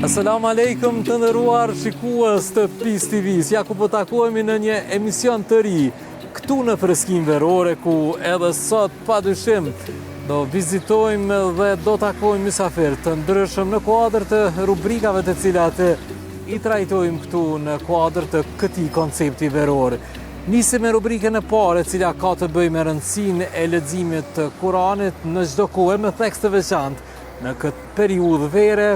Assalamu alaikum të nderuar shikues të PIS TV-s. Ja ku po takohemi në një emision të ri këtu në freskinë verore, ku edhe sot padyshim do vizitojmë dhe do takojmë mysafir të ndryshëm në kuadër të rubrikave të cilat i trajtojmë këtu në kuadër të këtij koncepti veror. Nisim me rubrikën e parë, e cila ka të bëjë me rëndësinë e leximit të Kuranit në çdo kohë me tekst të veçantë në këtë periudhë vere.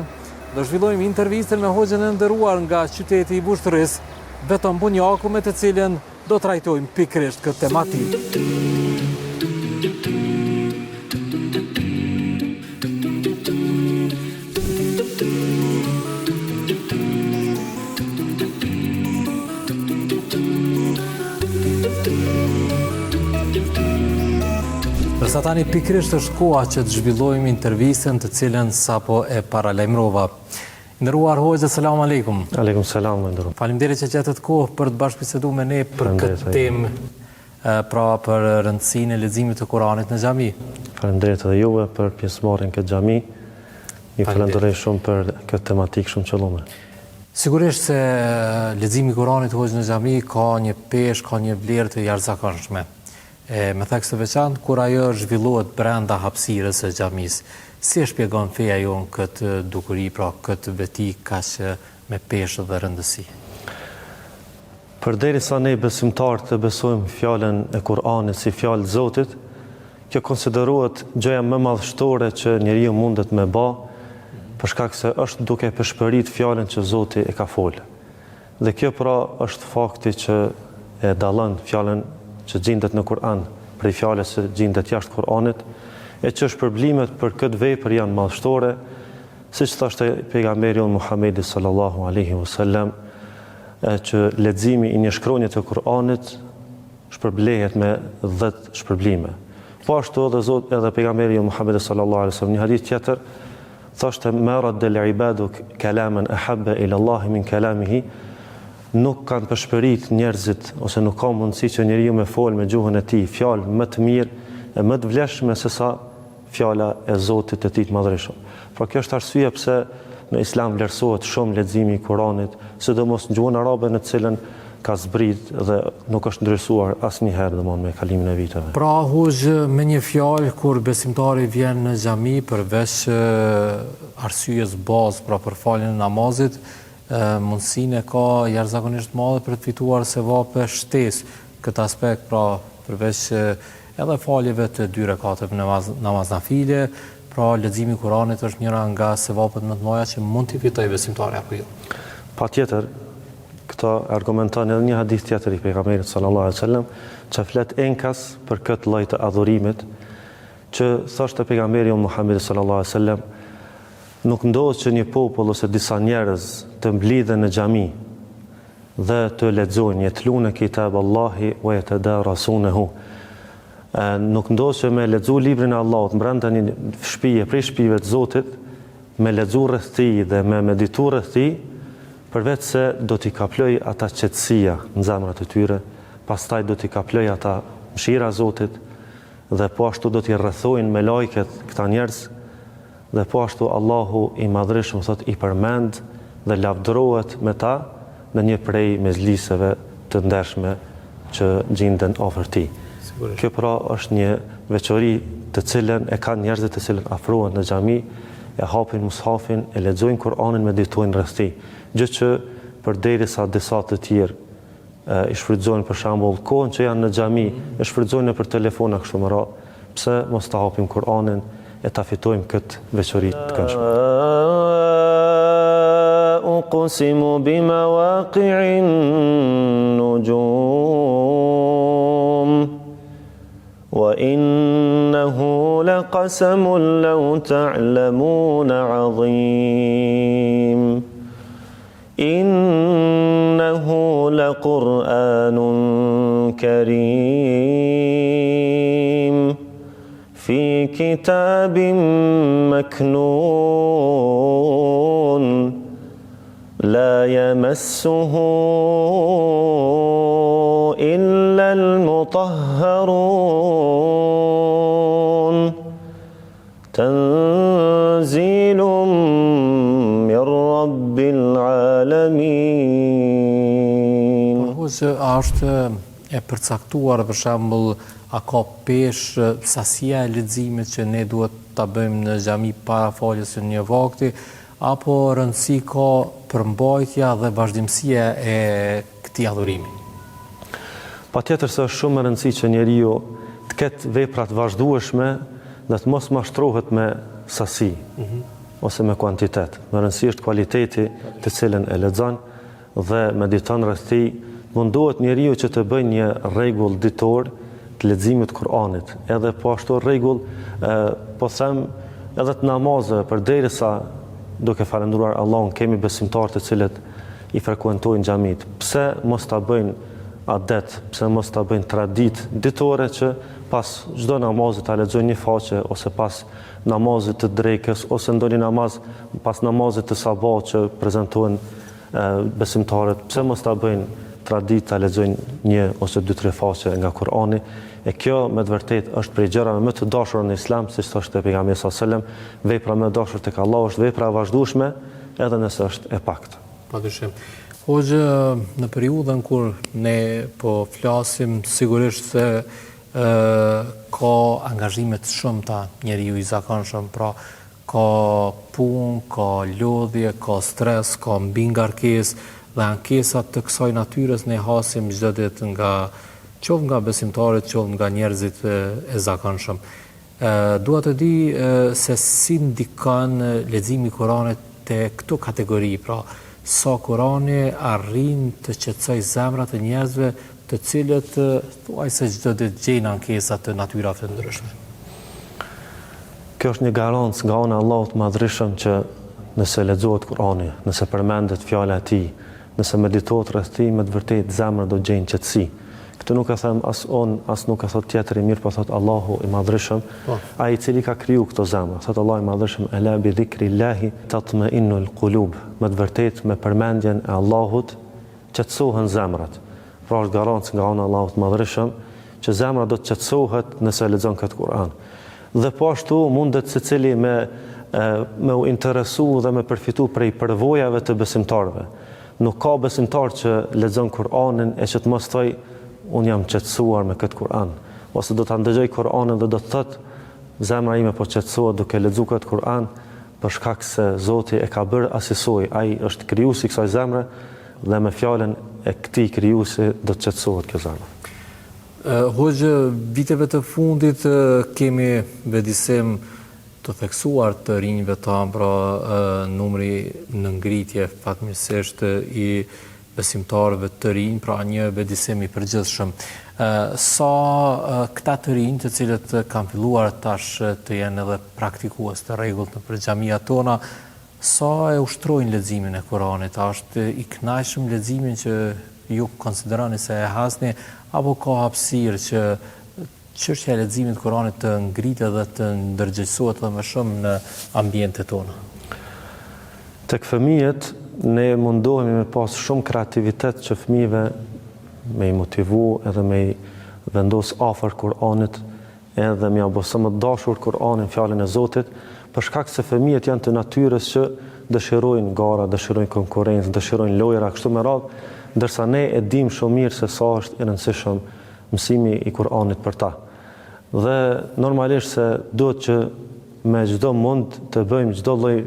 Do zhvillojmë intervistën me hoxhën e nderuar nga qyteti i Bushtërisë, Beton Bunjaku, me të cilën do trajtojmë pikërisht këtë tematikë. Dërsa tani pikërisht është koha që të zhvillojmë intervistën të cilën sapo e paralajmërova. Nderuar hoxhë, selam aleikum. Aleikum selam, nderuar. Faleminderit që gjetët kohë për të bashkëbiseduar me ne për këtë temë, pra për rëndësinë e leximit të Kuranit në xhami. Faleminderit edhe juve për pjesëmarrjen këtë xhami. Ju falenderoj shumë për këtë tematikë shumë qëllume. Sigurisht se leximi i Kuranit hoxhë në xhami ka një peshë, ka një vlerë të jashtëzakonshme. Me tekst të veçantë kur ajo zhvillohet brenda hapësirës së xhamisë. Si e shpjegon feja jonë këtë dukuri, pra këtë veti kaq me peshë dhe rëndësi? Përderisa ne besimtarë të besojmë fjalën e Kuranit si fjalë të Zotit, kjo konsiderohet gjëja më madhështore që njeriu mundet me bë, për shkak se është duke përshpërit fjalën që Zoti e ka folë. Dhe kjo pra është fakti që e dallon fjalën që gjendet në Kur'an prej fjalës që gjendet jashtë Kur'anit, e që shpërblimet për këtë vepër janë madhështore, siç thoshte pejgamberi Muhamedi sallallahu alaihi wasallam, që leximi i një shkronje të Kur'anit shpërblehet me 10 shpërblime. Po ashtu edhe pejgamberi Muhamedi sallallahu alaihi wasallam një hadith tjetër thoshte ma radda al-ibadu kalaman ahabba ila Allah min kalamihi, nuk kanë përshpërit njerëzit, ose nuk ka mundësi që njeriu me folë me gjuhën e tij fjalë më të mirë e më të vlefshme se sa fjala e Zotit të tij të madhërisht. Pra kjo është arsyeja pse në Islam vlerësohet shumë leximi i Kuranit, sidomos në gjuhën arabe në të cilën ka zbrit dhe nuk është ndryshuar asnjëherë domthonë me kalimin e viteve. Pra hoxhë, me një fjalë, kur besimtari vjen në xhami përveç arsyes bazë, pra për faljen e namazit, mundësinë e ka jashtëzakonisht madhe për të fituar sevape shtesë. Këtë aspekt, pra përveç edhe faljeve të 2 rekateve namaz nafile, pra leximi i Kuranit është njëra nga sevapet më të mëdha që mund t'i fitojë besimtari apo jo. Patjetër, këtë argumenton edhe një hadith tjetër i pejgamberit sallallahu alaihi wasallam, që flet enkas për këtë lloj të adhurimit, që thoshte pejgamberi Muhamedi sallallahu alaihi wasallam, nuk ndodh që një popull ose disa njerëz të mblidhen në xhami dhe të lexojnë jetlune kitab Allahi wa yatadarasunahu. Nuk ndodh që me lexu librin e Allahut brenda një shtëpie prej shtëpive të Zotit, me lexu rreth tij dhe me meditu rreth tij, përveç se do t'i kaploj ata qetësia në zemrat e tyre, pastaj do t'i kaploj ata mëshira e Zotit, dhe po ashtu do t'i rrethojnë me lajket këta njerëz, dhe po ashtu Allahu i madhërisht thot i përmend dhe lavdërohet me ta në një prej mezhliseve të ndershme që gjenden afër tij. Kjo pra është një veçori të cilën e kanë njerëzit të cilën afrohen në xhami, e hapin mushafin, e lexojnë Kur'anin, meditojnë rreth tij. Gjë që përderisa disa të tjerë i shfrytëzojnë për shembull kohën që janë në xhami, e shfrytëzojnë nëpër telefona kështu më radh, pse mos ta hapim Kur'anin e ta fitojmë këtë veçori të këndshme. Uqsimu bimawaqi'in nujum wa innahu laqasamun law ta'lamuna 'azim. Innahu laqur'anun karim في كتاب مكنون يمسه إلا المطهرون تنزيل من رب العالمين. A është e përcaktuar, për shembull, a ka peshë sasia e leximit që ne duhet ta bëjmë në xhami para faljes së një vakti, apo rëndësi ka përmbajtja dhe vazhdimësia e këtij adhurimi? Patjetër se është shumë e rëndësishme që njeriu të ketë vepra të vazhdueshme dhe të mos mashtrohet me sasi ose me kuantitet. Më rëndësi është kualiteti të cilën e lexon dhe mediton rreth tij. Mundohet njeriu që të bëjë një rregull ditor të leximit të Kuranit, edhe po ashtu rregull po them edhe të namazeve, përderisa duke falendruar Allahun kemi besimtarë të cilët i frekuentojnë xhamit. Pse mos ta bëjnë adet, pse mos ta bëjnë traditë ditore që pas çdo namazi ta lexojnë një faqe, ose pas namazit të drekës, ose ndonjë namaz pas namazit të sabahut që prezantohen besimtarët, pse mos ta bëjnë traditë ta lexojnë një ose 2-3 faqe nga Kurani. E kjo me të vërtetë është prej gjërave më të dashura në Islam, siç thoshte pejgamberi sallallahu alajhi wasallam, vepra më e dashur tek Allahu është vepra e vazhdueshme, edhe nëse është e paktë. Padyshim. Hoxhë, në periudhën kur ne po flasim, sigurisht se ka angazhime të shumta njeriu i zakonshëm, pra ka punë, ka lodhje, ka stres, ka mbingarkesë, dhe ankesat të kësaj natyrës ne hasim çdo ditë qoftë nga besimtarët, qoftë nga njerëzit e zakonshëm. Dua të di se si ndikon leximi i Kuranit te këto kategori, pra sa Kurani arrin të qetësoj zemrat e njerëzve të cilët thuajse çdo ditë gjejnë ankesa të natyrave të ndryshme. Kjo është një garancë nga ana e Allahut të Madhërisëm që nëse lexohet Kurani, nëse përmendet fjala e Tij, nëse meditohet rreth tij, me të vërtetë zemra do gjejnë qetësi. Këtë nuk e them as on, as nuk e thot tjetër i mirë, po thot Allahu i Madhërisëm, ai i cili ka kriju këto zemra. Thot Allahu i Madhërisëm, ela bi dhikrillahi tatma'innul qulub. Me të vërtetë me përmendjen e Allahut qetësohen zemrat. Pra është garancë nga ana e Allahut të Madhërisëm që zemra do të qetësohet nëse lexon këtë Kur'an. Dhe po ashtu mundet secili me u interesu dhe me përfitu prej përvojave të besimtarëve. Nuk ka besimtar që lexon Kur'anin e që të mos thoj unë jam qetësuar me këtë Kur'an, ose do ta ndëgjoj Kur'anin dhe do të thotë zemra ime po qetësohet duke lexuar këtë Kur'an, për shkak se Zoti e ka bërë asisoj, ai është krijuesi i kësaj zemre dhe me fjalën e këtij krijuesi do të qetësohet kjo zemër. Hoxhë, viteve të fundit kemi vedisim të theksuar të rinjve tanë, pra numri në ngritje fatmirësisht i besimtarëve të rinj, pra një vedisim i përgjithshëm. Sa këta të rinj, të cilët kanë filluar tash të jenë edhe praktikues të rregullt në xhamia tona, sa e ushtrojnë leximin e Kuranit? A është i kënaqshëm leximin që ju konsideroni se e hasni, apo ka hapësirë që çështja e leximit të Kuranit të ngritet dhe të ndërgjegjësohet edhe më shumë në ambientet tona? Tek fëmijët ne mundohemi me pas shumë kreativitet që fëmijëve me i motivu edhe me i vendos afër Kuranit, edhe me apo sa më dashur Kuranin, fjalën e Zotit, për shkak se fëmijët janë të natyrës që dëshirojnë gara, dëshirojnë konkurrencë, dëshirojnë lojra kështu me radhë, ndërsa ne e dim shumë mirë se sa është i rëndësishëm mësimi i Kuranit për ta. Dhe normalisht se duhet që me çdo mund të bëjmë çdo lloj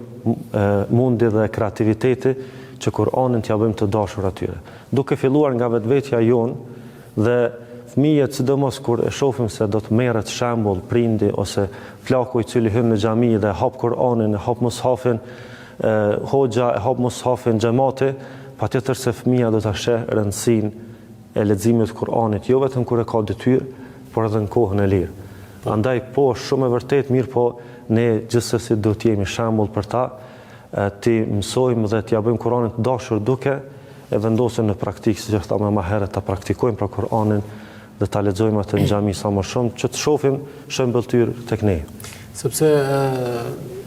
mundi dhe kreativiteti që Kur'anin t'ja bëjmë të dashur atyre. Duke filluar nga vetvetja jonë dhe fëmijët, sidomos kur e shohim se do të merret shembull prindi ose flaku i cili hyn në xhami dhe hap Kur'anin, e hap mushafin, hoxha e hap mushafin xhamati, patjetër se fëmia do ta sheh rëndësinë e leximit të Kur'anit, jo vetëm kur e ka detyrë, por edhe në kohën e lirë. Andaj po shumë e vërtet mirë, po ne gjithsesi do të jemi shembull për ta, ti mësojmë dhe t'ja bëjmë Kur'anin të dashur duke e vendosim në praktikë, siç e thamë më herët, ta praktikojmë pra Kur'anin dhe ta lexojmë atë në xhami sa më shumë, që të shohim shëmbëltyr tek ne. Sepse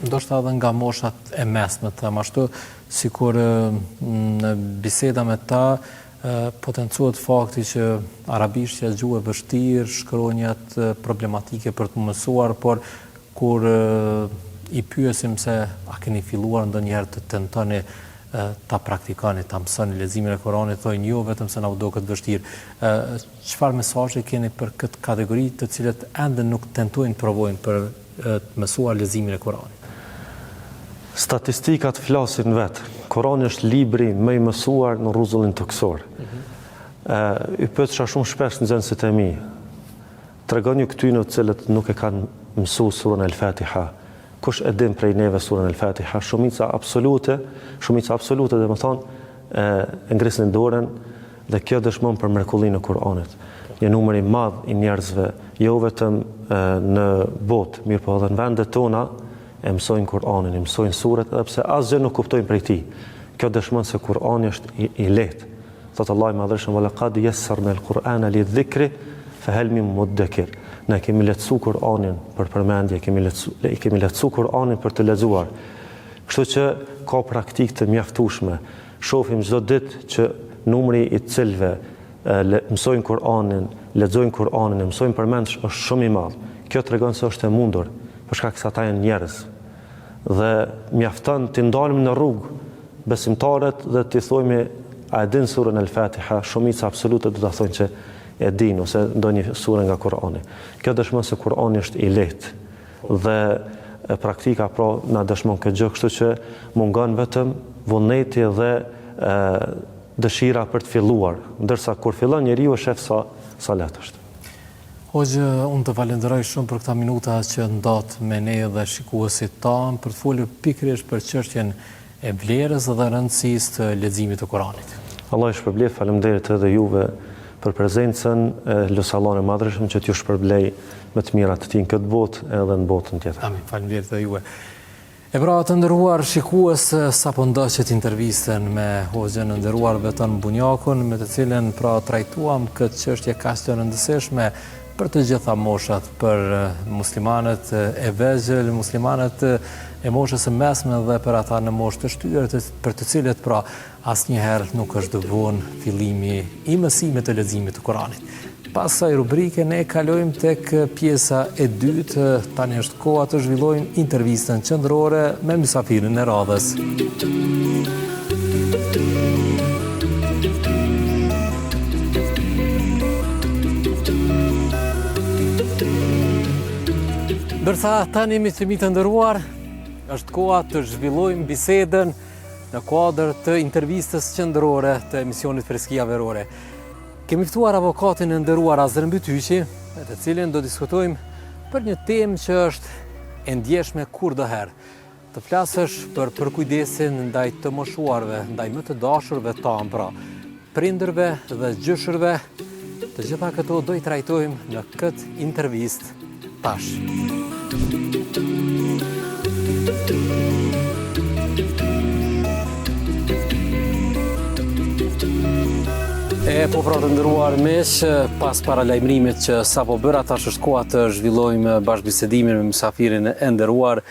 ndoshta edhe nga moshat e mesme, them ashtu, sikur në biseda me ta potencohet fakti që arabishtja gjuhë e vështirë, shkronjat problematike për të mësuar, por kur i pyesim se a keni filluar ndonjëherë të tentoni ta praktikoni, ta mësoni leximin e Kuranit, thojnë jo vetëm se na u duket vështirë. Çfarë mesazhi keni për këtë kategori të cilët ende nuk tentojnë provojnë për të mësuar leximin e Kuranit? Statistikat flasin vetë. Kurani është libri më i mësuar në rrezullin toksor. I pyetësha shumë shpesh nxënësit e mi. Tregoni këtyre të cilët nuk e kanë mësuar surën El-Fatiha. Kush e din prej neve surën El-Fatiha? Shumica absolute, dhe më thonë, e ngrisin dorën dhe kjo dëshmon për mrekullinë e Kuranit. Një numër i madh i njerëzve, jo vetëm në botë, mirë po edhe në vendet tona, e mësojnë Kur'anin, e mësojnë suret, edhe pse asgjë nuk kuptojnë prej tij. Kjo dëshmon se Kur'ani është i lehtë. Thotë Allahu i Madhërisht: "Wa laqad yassarna al-Qur'ana lidh-dhikri fahal min mudakkir." Ne kemi lehtësuar Kur'anin për përmendje, kemi lehtësuar Kur'anin për të lexuar. Kështu që ka praktikë të mjaftueshme. Shohim çdo ditë që numri i cilëve mësojnë Kur'anin, lexojnë Kur'anin, mësojnë përmendsh është shumë i madh. Kjo tregon se është e mundur, për shkak se ata janë njerëz. Dhe mjafton të ndalim në rrugë besimtarët dhe t'i thojmë a e din surën El-Fatiha, shumica absolute do ta thonë që e din ose ndonjë sure nga Kur'ani. Kjo dëshmon se Kur'ani është i lehtë dhe praktika pra na dëshmon këtë gjë, kështu që mungon vetëm vullneti dhe dëshira për të filluar, ndërsa kur fillon njeriu shef sa lehtë është. Hoxhë, unë të falenderoj shumë për këta minuta që ndat me ne dhe shikuesit tanë për të folur pikërisht për çështjen e vlerës dhe rëndësisë të leximit të Kuranit. Allah i shpërblef, faleminderit edhe juve për prezencën, lutem Allahun e Madhërisht që t'ju shpërblej me të mirat të tij në këtë botë edhe në botën tjetër. Amin, faleminderit edhe juve. E pra të nderuar shikues, sapo ndoqët intervistën me hoxhën e nderuar Beton Bunjakun, me të cilën pra trajtuam këtë çështje kaq të rëndësishme për të gjitha moshat, për muslimanët e vegjël, muslimanët e moshës së mesme dhe për ata në moshë të shtyr, për të cilët pra asnjëherë nuk është vonë fillimi i mësimit të leximit të Kuranit. Pas kësaj rubrike ne kalojmë tek pjesa e dytë, tani është koha të zhvillojmë intervistën qendrore me mysafirin e radhës. Ndërsa tani miqtë të nderuar, është koha të zhvillojmë bisedën në kuadër të intervistës qendrore të emisionit Freskia Verore. Kemi ftuar avokatin e nderuar Azrem Bytyqi, me të cilin do diskutojmë për një temë që është e ndjeshme kurdoherë. Të flasësh për përkujdesin ndaj të moshuarve, ndaj më të dashurve tanë, pra prindërve dhe gjyshërve. Të gjitha këto do i trajtojmë në këtë intervistë tash. Po pra të nderuar miq, pas paralajmërimit që sapo bëra, tash është koha të zhvillojmë bashkëbisedimin me mysafirin e nderuar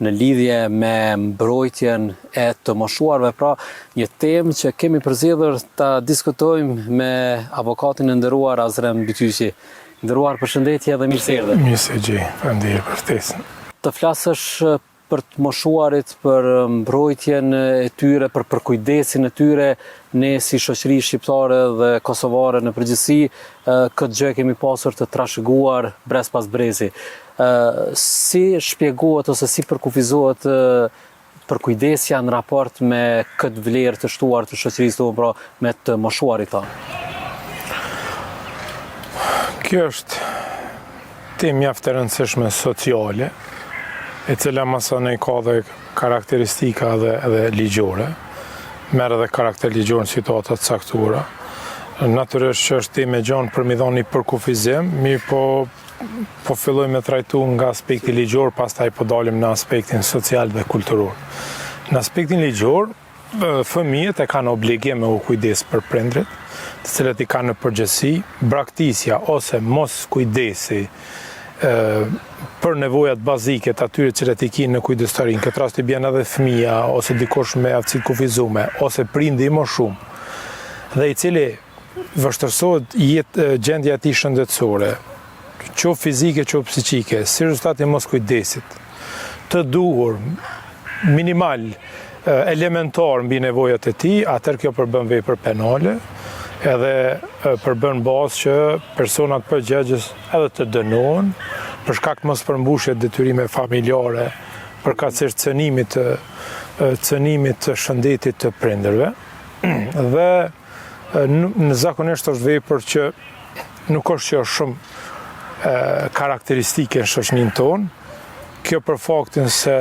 në lidhje me mbrojtjen e të moshuarve, pra një temë që kemi përzgjedhur ta diskutojmë me avokatin e nderuar Azrem Bytyqi. Nderuar, përshëndetje dhe mirë se erdhe. Mirë se gjej, faleminderit për ftesën. Të flasësh për të moshuarit, për mbrojtjen e tyre, për përkujdesin e tyre, ne si shoqëri shqiptare dhe kosovare në përgjithësi, këtë gjë kemi pasur të trashëguar brez pas brezi. Si shpjegohet ose si përkufizohet përkujdesja në raport me këtë vlerë të shtuar të shoqërisë tonë, pra me të moshuarit tanë? Kjo është temë mjaft e rëndësishme sociale, e cila masonej ka dhe karakteristika dhe ligjore, merr edhe karakter ligjor në situata të caktuara. Natyrisht që është temë e gjanë për mi dhënë një përkufizim, mirë po fillojmë me trajtu nga aspekti ligjor, pastaj po dalim në aspektin social dhe kulturor. Në aspektin ligjor, fëmijët e kanë obligim me u kujdes për prindrit, të cilët i kanë në përgjithësi, braktisja ose mos kujdesi për nevojat bazike të atyre që i kinë në kujdestarin, këtë rast i bjen edhe fëmija, ose dikush me aftësi kufizume, ose prindi më shumë, dhe i cili vështërsohet gjendja e tij shëndetësore, qo fizike, qo psiqike, si rezultati mos kujdesit, të duhur, minimal, elementar mbi nevojat e tij, atëherë kjo përbën vepër penale, edhe përbën bazë që personat përgjegjës edhe të dënohen për shkak të mos përmbushjes detyrime familjare, përkatësisht cënimit të shëndetit të prindërve. Dhe në zakonisht është vepër që nuk është që është shumë karakteristike në shoqërinë tonë. Kjo për faktin se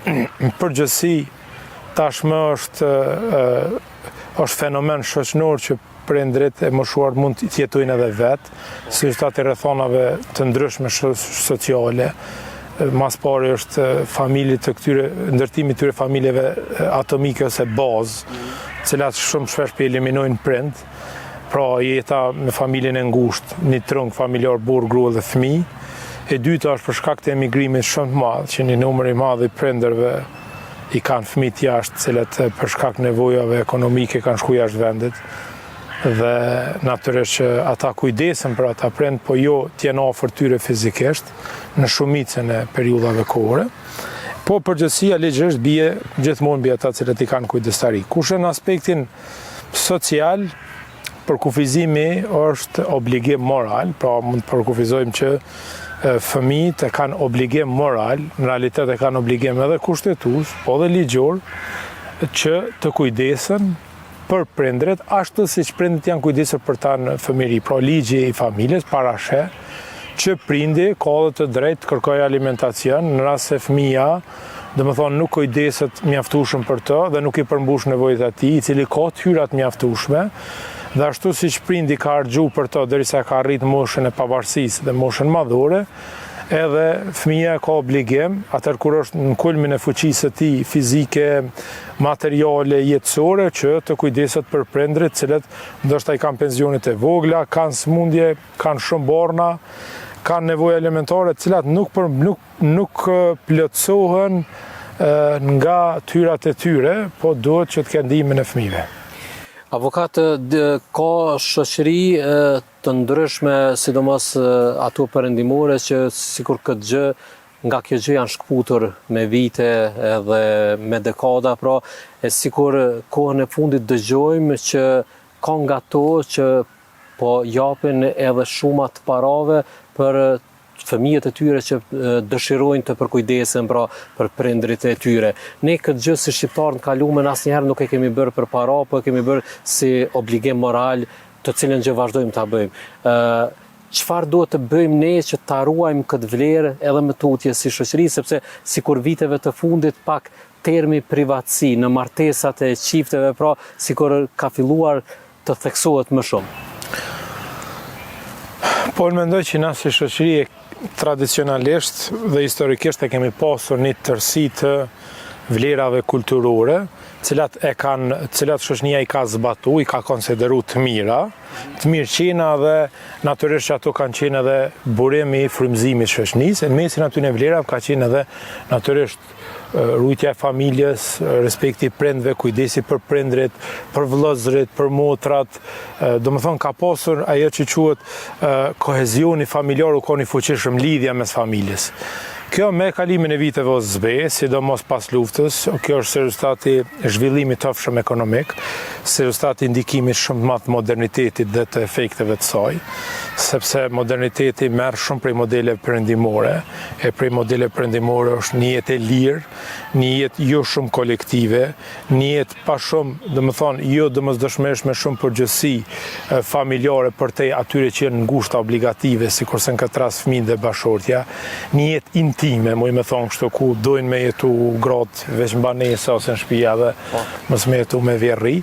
në përgjithësi tashmë është fenomen shoqëror që prindrit e moshuar mund të jetojnë edhe vetë, si rezultati rrethonave të ndryshme sociale. Mas pari është ndërtimi të këtyre familjeve atomike ose bazë, cilat shumë shpesh për eliminojnë prind, pra jeta me familjen e ngushtë, një trung familjar burr, grua dhe fëmijë. E dyta është për shkak të emigrimit shumë të madh, që një numër i madh i prindërve i kanë fëmijë jashtë, cilat për shkak të nevojave ekonomike kanë shkuar jashtë vendit. Dhe natyrisht që ata kujdesen për ata prind, po jo t'jenë afër tyre fizikisht në shumicën e periudhave kohore. Po përgjithësia ligjërisht bie gjithmonë mbi ata cilët i kanë kujdestari. Kurse në aspektin social, përkufizimi është obligim moral, pra mund të përkufizojmë që fëmijët e kanë obligim moral, në realitet e kanë obligim edhe kushtetues, po dhe ligjor, që të kujdesen për prindrit, ashtu siç prindrit janë kujdesur për ta në fëmijëri. Pra ligji i familjes parashë që prindi ka edhe të drejtë të kërkojë alimentacion në rast se fëmia, domethënë nuk kujdeset mjaftueshëm për të dhe nuk i përmbush nevojat e tij, i cili ka të hyrat mjaftueshme, dhe ashtu siç prindi ka harxhuar për të derisa ka arrit moshën e pavarësisë dhe moshën madhore, edhe fëmia ka obligim, atëherë kur është në kulmin e fuqisë së tij fizike, materiale, jetësore, që të kujdeset për prindrit, cilët ndoshta i kanë pensionet e vogla, kanë sëmundje, kanë shumë borna, kanë nevoja elementare, të cilat nuk plotësohen nga tyrat e tyre, po duhet që të kenë ndihmën e fëmijëve. Avokat, ka shoqëri të ndryshme, sidomos ato perëndimore, që sikur këtë gjë, nga kjo gjë janë shkputur me vite edhe me dekada, pra e sikur kohën e fundit dëgjojmë që ka nga to që po japin edhe shumë të parave për fëmijët e tyre që dëshirojnë të përkujdesen pra për prindrit e tyre. Ne këtë gjë si shqiptarë në kalumen asnjëherë nuk e kemi bërë për para, po e kemi bërë si obligim moral, të cilën gjë vazhdojmë ta bëjmë. Çfarë duhet të bëjmë ne që ta ruajmë këtë vlerë edhe më tutje si shoqëri, sepse sikur viteve të fundit pak termi privatësi në martesat e çifteve, pra sikur ka filluar të theksohet më shumë. Po mendoj që na si shoqëri tradicionalisht dhe historikisht e kemi pasur një tërësi të vlerave kulturore, cilat shoqënia i ka zbatu, i ka konsideru të mirë qena dhe natyrisht që ato kanë qenë edhe burimi i frymëzimit shoqënisë, në mesin atyre vlerave ka qenë edhe natyrisht rujtja e familjes, respekti prindve, kujdesi për prindrit, për vëllezërit, për motrat, domethënë ka pasur ajo që quhet kohezioni familjar, u ka një fuqishëm lidhja mes familjes. Kjo me kalimin e viteve o zbe, sidomos pas luftës, kjo është rezultati zhvillimit të ofshëm ekonomik, rezultati ndikimit shumë më të modernitetit dhe të efekteve të saj, sepse moderniteti merr shumë prej modeleve perëndimore, e prej modeleve perëndimore është një jetë e lirë, një jetë jo shumë kolektive, një jetë pa shumë, domethënë jo domosdoshmërisht me shumë përgjegjësi familjare përtej atyre që janë ngushta obligative, sikurse në këtë rast fëmijët dhe bashortja, një jetë intime, muj me thonë kështu, ku dojnë me jetu gratë veç në banesa ose në shtëpia dhe mos me jetu me vjerri.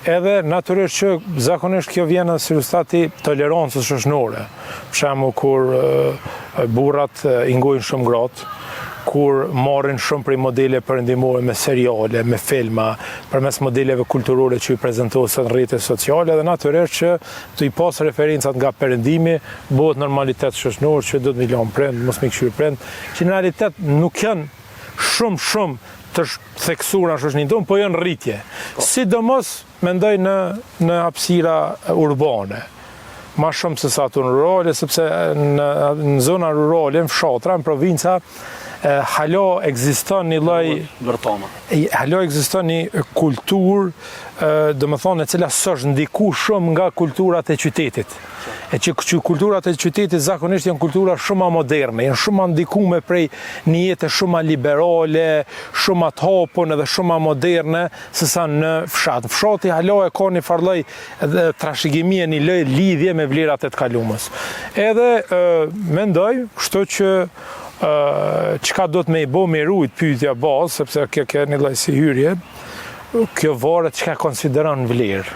Edhe natyrisht që zakonisht kjo vjen si rezultati tolerancës shoqërore. Për shembull kur burrat i ngojnë shumë gratë, kur marrin shumë prej modele perëndimore me seriale, me filma, përmes modeleve kulturore që i prezantohen në rrjetet sociale dhe natyrisht që të i pas referencat nga perëndimi, bëhet normalitet shoqëror që do të milon prind, mos me këshir prind, që në realitet nuk janë shumë të theksura në shoqërinë tonë, po janë rritje. Sidomos mendoj në hapësira urbane. Ma shumë se sa të në rurale, sepse në zona rurale, në fshatra, në provinca, halo ekziston një lloj halo ekziston një kulturë, domethënë e cila s'është ndiku shumë nga kulturat e qytetit. E që kulturat e qytetit zakonisht janë kultura shumë moderne, janë shumë ndikume prej një jetë shumë liberale, shumë të hapun edhe shumë moderne, sesa në fshat. Fshati halo e ka një farlloj trashëgimie, një lloj lidhje me vlerat e të kalumës. Edhe mendoj, kështu që çka do të me i bo me rujt pyetja bazë, sepse kjo një lloj si hyrje, kjo varet çka konsideron vlerë.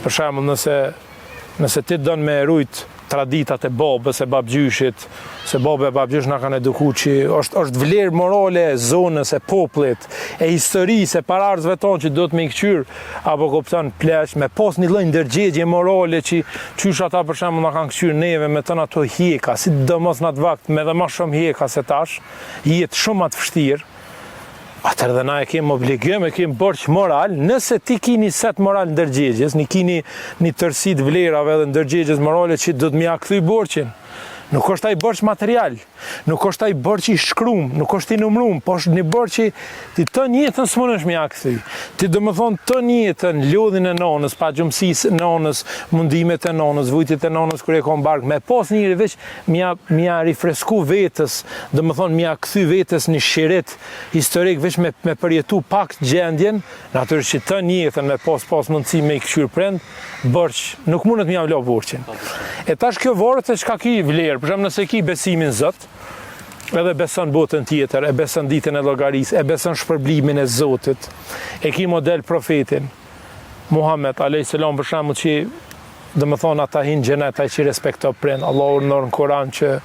Për shembull, nëse ti don me rujt traditat e babës, e babgjyshit, se babë e babgjysh na kanë edukuar që është vlerë morale e zonës, e popullit, e historisë, e paraardhësve tonë që do të me i kqyr, apo kupton pleq, me pas një lloj ndërgjegje morale që qysh ata për shembull na kanë kqyr neve me tënë ato hjeka, sidomos në atë vakt me dhe më shumë hjeka se tash, jetë shumë më të vështirë. Atër dhe na e kemë obligim, e kemë borç moral, nëse ti ki një set moral ndërgjegjes, një tërësit vlerave dhe ndërgjegjes morale që do të mja kthy borçin. Nuk është ai borç material, nuk është ai borç i shkruam, nuk është i numëruar, po është një borç që ti të njëjtën s'mundesh mja kthy. Ti domethënë të njëjtën lodhin e nonës, pagjumësisë nonës, mundimet e nonës, vujtjet e nonës kur e ka bark, me pas njëri veç mja rifresku vetës, domethënë mja kthy vetës një shirit historik veç me përjetu pak gjendjen, natyrisht që të njëjtën me pas mundësi me i kqyr prind, borç nuk mundet mja vlo borçin. E tash kjo varet se çka ki vlerë. Për shembull, nëse ki besimin Zot, edhe beson botën tjetër, e beson ditën e llogarisë, e beson shpërblimin e Zotit, e ki model profetin Muhammed a.s. për shembull që domethënë ata hin xhenet ai që respekton prind. Allahu në Kur'an që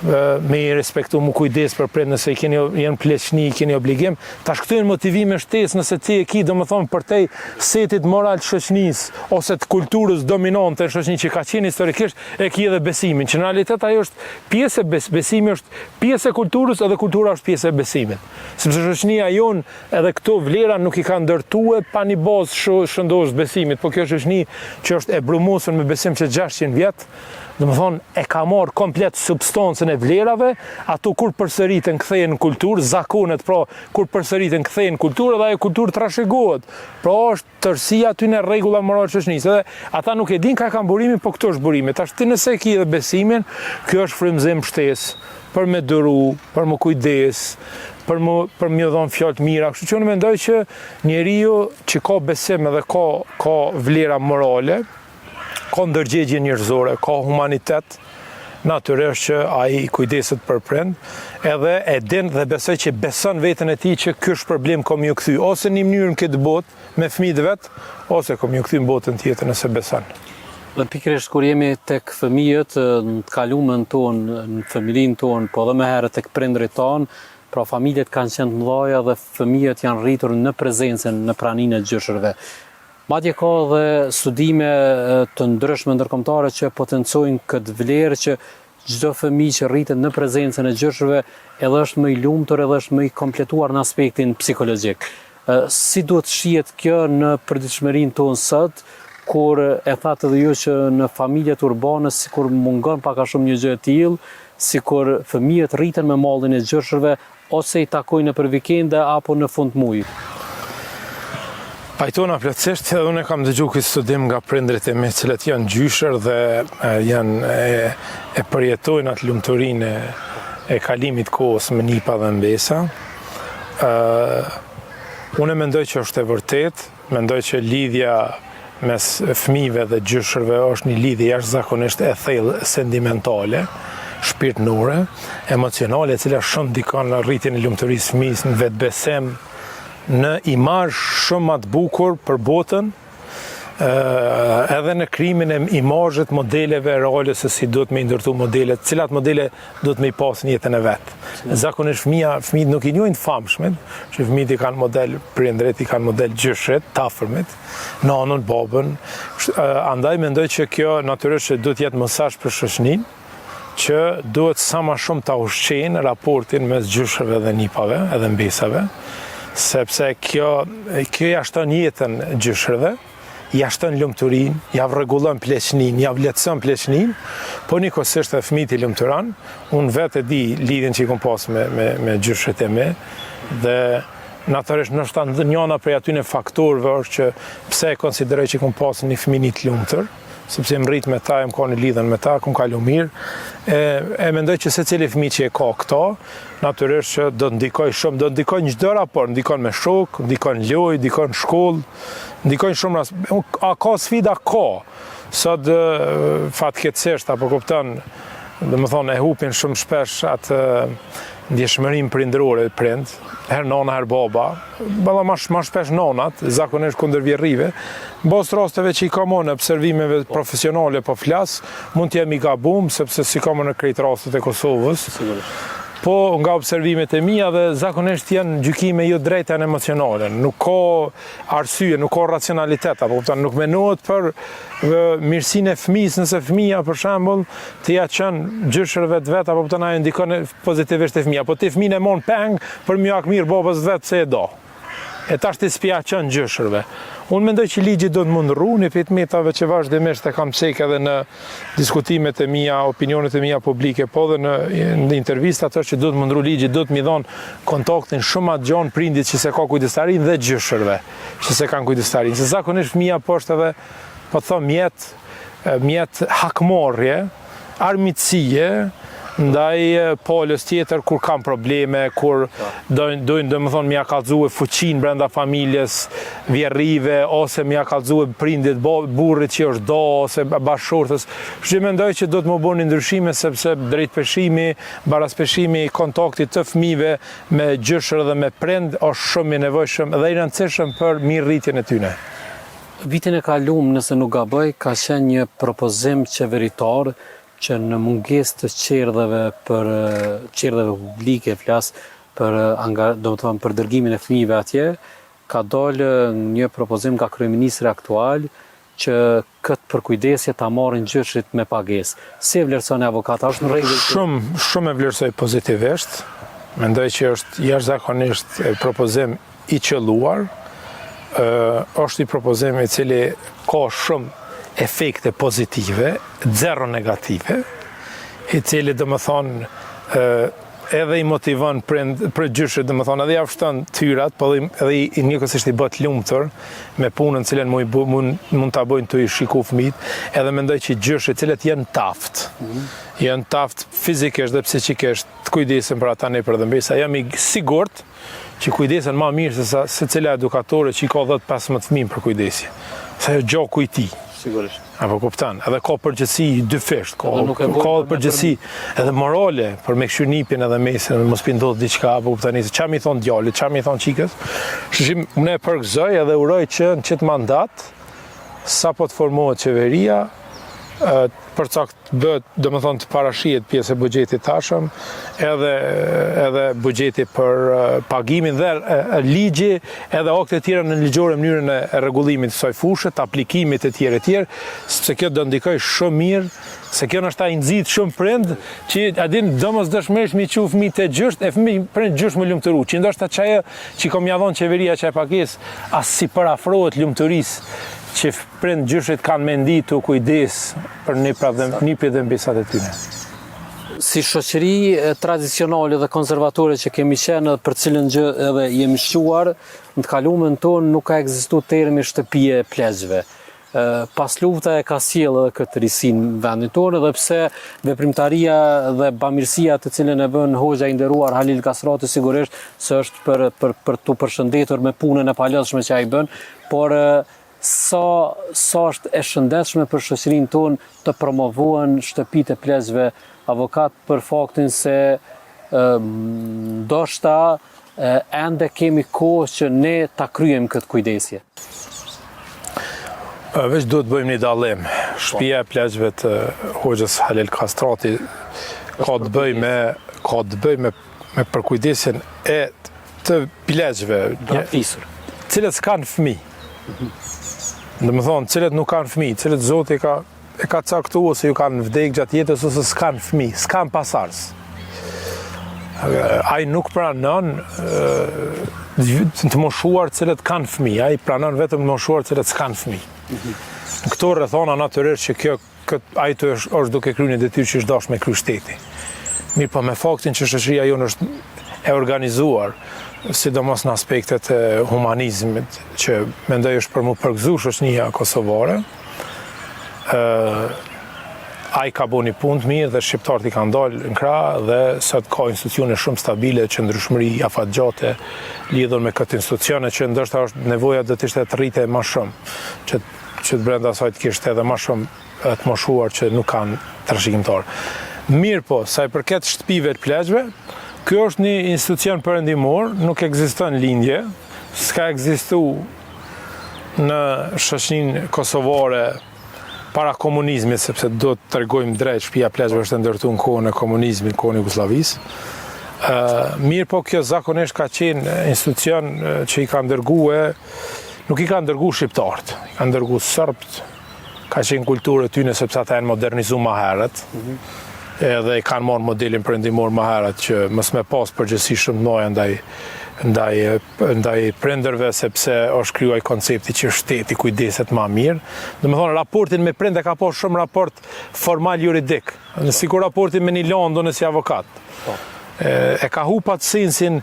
me i respektu, mu kujdes për prind, nëse janë pleqni, keni obligim. Tash këtu janë motivime shtesë, nëse ti e ki domethënë për te setit moral të shoqënisë ose të kulturës dominante në shoqëni që ka qenë historikisht, e ki edhe besimin, që në realitet ajo është pjesë e besimi, është pjesë e kulturës, edhe kultura është pjesë e besimit. Sepse shoqënia jonë edhe këto vlera nuk i ka ndërtuar pa një bazë shëndosh besimit, po kjo shoqëni që është e brumosur me besim që 600 vjet, domethënë e ka marrë komplet substancën e vlerave, ato kur përsëriten kthehen në kulturë, zakonet pra kur përsëriten kthehen në kulturë dhe ajo kulturë trashëgohet. Pra është tërësia aty në rregulla morale shoqënisë. Edhe ata nuk e din ka kanë burimin, po këto është burimi. Tash ti nëse ke edhe besimin, kjo është frymëzim shtesë për me dëru, për më kujdes, për më dhon fjalë të mira. Kështu që unë mendoj që njeriu që ka besim edhe ka vlera morale, ka ndërgjegje njerëzore, ka humanitet, natyrisht që ai kujdeset për prind, edhe e din dhe besoj që beson veten e tij që ky është problem kom ju kthy, ose në mënyrë në këtë botë me fëmijët vet, ose kom ju kthy në botën tjetër nëse beson. Dhe pikërisht kur jemi tek fëmijët, në të kalumën tonë, në familjinë tonë, po edhe më herët tek prindrit tonë, pra familjet kanë qenë të mëdha dhe fëmijët janë rritur në prezencën, në praninë e gjyshërve. Madje ka dhe studime të ndryshme ndërkombëtare që potencojnë këtë vlerë që çdo fëmijë që rritet në prezencën e gjyshërve edhe është më i lumtur, edhe është më i kompletuar në aspektin psikologjik. Si duhet shihet kjo në përditshmërinë tonë sot, kur e thatë edhe ju që në familjet urbane sikur mungon pak a shumë një gjë e tillë, sikur fëmijët rriten me mallin e gjyshërve ose i takojnë nëpër vikende apo në fund muajit. Pajtona plotësisht, edhe unë kam dëgjuar këtë studim nga prindrit e mi, cilët janë gjyshër dhe e përjetojnë atë lumturinë e kalimit kohës me nipa dhe mbesa. Unë mendoj që është e vërtet, mendoj që lidhja mes fëmijëve dhe gjyshërve është një lidhje jashtëzakonisht e thellë sentimentale, shpirtënore, emocionale, e cila shumë ndikon në rritjen e lumturisë së fëmijës, në vetbesim, në imazh shumë më të bukur për botën edhe në krimin e imazhet, modeleve, roles se si duhet me ndërtu modelet, cilat modele duhet me i pas në jetën e vetë. Zakonisht fëmijët nuk i njohin të famshmet, që fëmijët i kanë model prindrit, i kanë model gjyshrit, tafërmit, nanën, babën. Andaj mendoj që kjo natyrisht që duhet jetë mesazh për shoqërinë, që duhet sa më shumë ta ushqejnë raportin mes gjyshrave dhe nipave, edhe mbesave, sepse kjo jashton jetën gjyshrave, jashton lumturinë, ja rregullon pleqëninë, ja vletëson pleqëninë, po njëkohësisht edhe fëmijët i lumturon. Unë vetë e di lidhjen që i kam pas me gjyshrit e mi, dhe natyrisht ndoshta njëna prej atyre faktorëve është që pse e konsideroj që kam pas një fëmijë të lumtur, sepse më rrit me ta, më ka një lidhën me ta, kam kalu mirë. E mendoj që secili fëmijë që e ka këto, natyrisht që do të ndikoj shumë, do të ndikoj në çdo raport, ndikon me shok, ndikon në lojë, ndikon në shkollë, ndikojnë shumë rast. A ka sfida? Ka. Sot fatkeqësisht apo kupton, domethënë e hupin shumë shpesh atë ndjeshmërinë prindërore prind, her nona, her baba, balla ma shpesh nonat, zakonisht kundër vjerrive. Mbos rasteve që i kam unë observimeve profesionale po flas, mund të jem i gabum, sepse si kam në krejt rastet e Kosovës. Po nga observimet e mia dhe zakonisht janë gjykime jo drejta në emocionale, nuk ka arsye, nuk ka racionalitet, apo kupton, nuk menohet për mirësinë e fëmijës, nëse fëmia për shembull të ja çon gjyshrëve të vet, apo kupton, ajo ndikon pozitivisht te fëmia, po ti fëmin e mon peng për më jak mirë babës vet pse e do. E tash ti s'pia çon gjyshrëve. Unë mendoj që ligji do të mundërru një pitmetave që vazhdimisht e kam cek edhe në diskutimet e mia, opinionet e mia publike, po dhe në intervistat ato që do të mundërru ligji, do të mi dhon kontaktin shumë atë gjanë prindit që se ka kujdestarin dhe gjyshërve që se kanë kujdestarin. Se zakonisht fëmia po është edhe, po të thom, mjet hakmarrje, armiqësie, ndaj palës tjetër kur kam probleme, kur dojnë domethënë m'ia kallëzue fuqinë brenda familjes, vjerrive, ose m'ia kallëzue prindit, burrit që është do, ose bashkëshortës. Kështu mendoj që do të më bëni ndryshime, sepse drejtpeshimi, baraspeshimi, kontakti të fëmijëve me gjyshër dhe me prind është shumë i nevojshëm dhe i rëndësishëm për mirëritjen e tyre. Vitin e kaluar, nëse nuk gaboj, ka qenë një propozim qeveritar që në mungesë të qerdheve publike, flas për domethënë për dërgimin e fëmijëve atje, ka dalë një propozim nga kryeministri aktual që këtë përkujdesje ta marrin gjyshrit me pagesë. Si e vlerëson avokata? Është në rregull? Shumë e vlerësoj pozitivisht. Mendoj që është jashtëzakonisht propozim i qelluar. Është i propozim i cili ka shumë efekte pozitive, zero negative, i cili domethënë edhe i motivon për gjyshrit, domethënë edhe ja vështon tyrat, po edhe i njëkohësisht i bëhet lumtur me punën cilën mund ta bëjnë të i shiku fëmijët, edhe mendoj që gjyshrit cilët janë taft fizikisht dhe psikikisht të kujdesen për ata nepër dhe mbesa, jam i sigurt që kujdesen më mirë se cila edukatore që i ka 10-15 fëmijë për kujdesje. Sa jo gjoku i tij. Sigurisht. Apo kupton, edhe ka përgjegjësi dyfisht, ka përgjegjësi edhe morale për me këshir nipin edhe mesin, edhe mos pi ndodh diçka, apo kuptoni se çfarë mi thon djalit, çfarë mi thon çikës. Shihim, unë e përgëzoj edhe uroj që në çet mandat sapo të formohet qeveria, bëhet, domethënë të parashihet pjesë e buxhetit tashëm, edhe buxheti për pagimin dhe ligji, edhe akte të tjera në ligjore mënyrën e rregullimit të kësaj fushë, të aplikimit të tjerë, sepse kjo do ndikoj shumë mirë, se kjo nështë ta i nxit shumë prind, që adin domosdoshmërisht mi qu fëmijë të gjysht, e fëmijë prind gjysht më lumturu, që ndoshta çaja që kom ja dhënë qeveria çaj pagesë, as si parafrohet lumturisë që prind gjyshrit kanë mendi të kujdes për nipjet dhe mbesat e tyre. Si shoqëri tradicionale dhe konservatore që kemi qenë, për cilën gjë edhe jemi shquar, në të kaluamën tonë nuk ka ekzistuar termi shtëpie e pleqëve. Pas lufta e ka sjellë edhe këtë risi në vendin tonë, edhe pse veprimtaria dhe bamirësia të cilën e bën hoxha i nderuar Halil Kasrati sigurisht se është për tu përshëndetur me punën e palotshme që ai bën, por sa është e shëndetshme për shoqërinë tonë të promovohen shtëpitë e pleqëve, avokat, për faktin se ndoshta ende kemi kohë që ne ta kryejmë këtë kujdesje. Veç duhet bëjmë një dallim. Shtëpia e pleqve të Hoxhës Halil Kastrati ka të bëj me përkujdesin e të pleqve cilët s'kanë fëmijë. Domethënë, cilët nuk kanë fëmijë, cilët Zoti e ka caktuar se ju kanë vdekë gjatë jetës ose s'kanë fëmijë, s'kanë pasardhës. Ai nuk pranon të moshuar cilët kanë fëmijë, ai pranon vetëm të moshuar cilët s'kanë fëmijë. Në këto rrethona natyrisht që ai të është duke kryer një detyrë që është dashur me krye shteti. Mirë, po me faktin që shoqëria jonë është e organizuar, sidomos në aspektet e humanizmit, që mendoj është për mu përgëzu shoqënia kosovare, ai ka bo një punë të mirë dhe shqiptarët i kanë dalë në krah dhe sot ka institucione shumë stabile, qëndrueshmëri afatgjate lidhur me këtë institucione që ndoshta është nevoja do të ishte të rritej më shumë, që të brenda saj të kishte edhe më shumë të moshuar që nuk kanë trashëgimtar. Mirë po, sa i përket shtëpive të pleqve, kjo është një institucion perëndimor, nuk ekziston lindje, s'ka ekzistu në shoqërinë kosovare para komunizmit, sepse do të tregojmë drejt, shtëpia e pleqve është ndërtuar në kohën e komunizmit, në kohën e Jugosllavisë. Mirë po, kjo zakonisht ka qenë institucion që i ka ndërguar, nuk i ka ndërguar shqiptarët, i ka ndërguar serbët, ka qenë kulturë e tyre sepse ata janë modernizuar më herët. Edhe i kanë marrë modelin perëndimor më herët që mos me pas përgjegjësi shumë të mëdha ndaj prindërve, sepse është krijuar koncepti që shteti kujdeset më mirë. Domethënë raportin me prindë ka pas shumë raport formal juridik, sikur raportin me një landon si avokat. E ka hupat sensin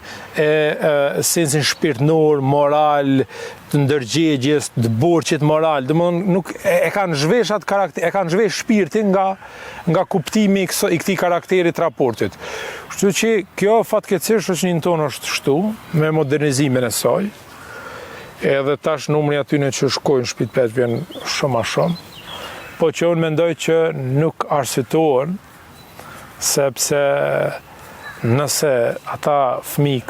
shpirtënor, moral, të ndërgjegjes, të borxhit moral. Domethënë nuk e kanë zhvesh atë karakter, e kanë zhvesh shpirtin nga kuptimi i këtij karakteri të raportit. Kështu që kjo fatkeqësisht shoqërinë tonë është kështu, me modernizimin e saj. Edhe tash numri atyne që shkojnë shtëpi të pleqve vjen shumë më shumë. Po që unë mendoj që nuk arsyetohen, sepse nëse ata fëmijë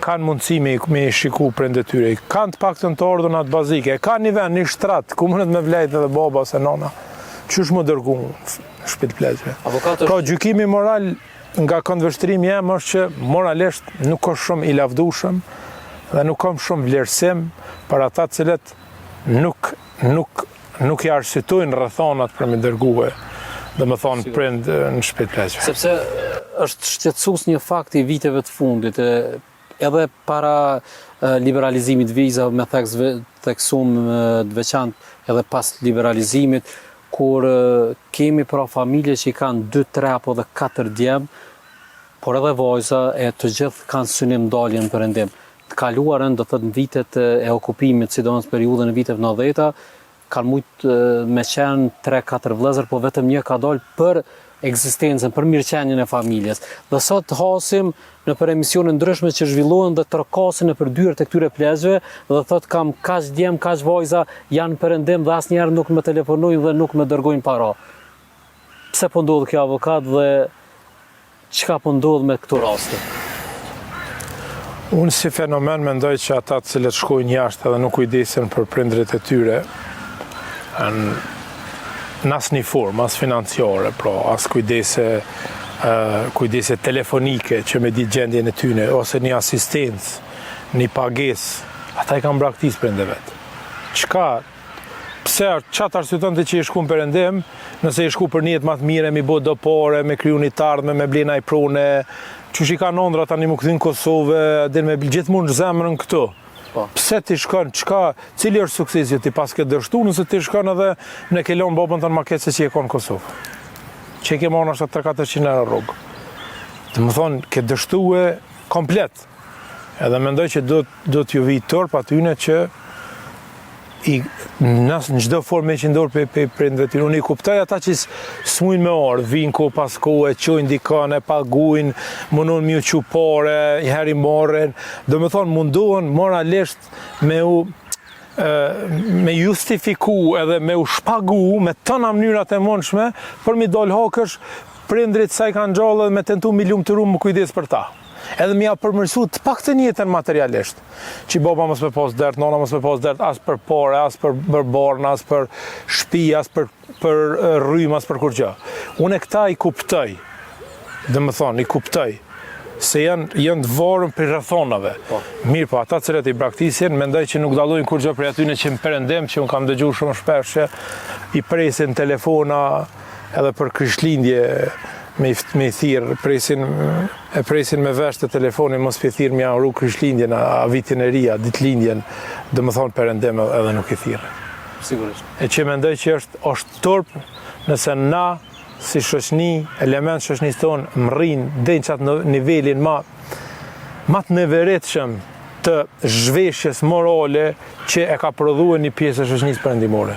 kanë mundësi me shiku prindë e tyre, kanë të paktën të ordonat bazike, kanë një vend, një shtrat, ku mundet me vlejt edhe baba ose nona, qysh më dërgu shtëpi të pleqve. Pra gjykimi moral nga këndvështrimi jam është që moralisht nuk është shumë i lavdushëm dhe nuk kam shumë vlerësim për ata cilët nuk i arsytojnë rrethonat për me dërguar, dhe më thonë prind në shtëpi të pleqve. Sepse është shqetësues një fakt i viteve të fundit, edhe para liberalizimit viza me theksum të veçantë edhe pas liberalizimit, kur kemi pra familje që i kanë 2, 3 apo dhe 4 djem, por edhe vajza e të gjithë kanë synim daljen në perëndim. Të kaluarën, do thëtë në vitet e okupimit, sidomos periudhën e viteve 90-ta, kanë mujtë me qenë 3-4 vëllezër, po vetëm një ka dalë për ekzistencën, për mirëqenjen e familjes. Dhe sot hasim në për emisione ndryshme që zhvillohen dhe trokasin në për dyert e këtyre pleqve, dhe thot kam kaq djem, kaq vajza janë perëndim dhe asnjëherë nuk më telefonojnë dhe nuk më dërgojnë para. Pse po ndodh kjo avokat dhe çka po ndodh me këto raste? Unë si fenomen mendoj që ata të cilët shkojnë jashtë edhe nuk kujdesen për prindrit e tyre, në asnjë formë, as financiare, pra as kujdese telefonike që me ditë gjendjen e tyre, ose një asistencë, një pagesë, ata i kanë braktisë prindëve vet. Çfarë arsyeton ti që i shku në perëndim, nëse i shku për një jetë më të mirë, mi bë dopore, me kriju një tardhme, me blej ai prune, çush i kanë ëndra tani më kthin në Kosovë, del me gjithmonë zemrën këtu. Pse ti shkon, cili është suksesi ti pas ke dështu, nëse ti shkon edhe në ke lënë babën tënë maket se që e ka në Kosovë. Që e ke marrë ashtë 300-400 euro rrugë. Të më thonë, ke dështue komplet. Edhe mendoj që do t'ju vi tërp atyne që në çdo formë që ndorë për prindve të tyre. Unë i kuptoj ata që s'mujnë me orë, vinë ko pas kohë, qojnë dikën, e paguajnë, mundon mi u qupare, i heri morën, do me thonë mundohen moralisht me justifiku edhe me u shpagu me tëna mënyrat e mundshme për mi dal hakësh prindrit sa i kanë gjallë dhe me tentu mi lumturu më kujdes për ta. edhe mi ja përmirësu të paktën jetën materialisht. Që baba mos me pas dert, nona mos me pas dert, as për pore, as për borna, as për shtëpi, as për rrymë, as për kur gjë. Unë këta i kuptoj, dhe më thonë, i kuptoj, se janë të varur për rrethonave. Mirë, po ata cilët i braktisjen, mendoj që nuk dallojnë kur gjë për atyne që më perëndim, që unë kam dëgjuar shumë shpesh që i presin telefona edhe për Krishtlindje me i thirr, e presin me vesh të telefonin mos pi thirr mja ru Krishtlindjen, a vitin e ri, a ditëlindjen, dhe më thonë perëndim edhe nuk i thirr. Sigurisht. E që mendoj që është turp nëse na si shoqni, element shoqnisë tonë më rrinë dhe në qatë nivelin ma të neveritshëm të zhveshjes morale që e ka prodhuar një pjesë e shoqnisë perëndimore.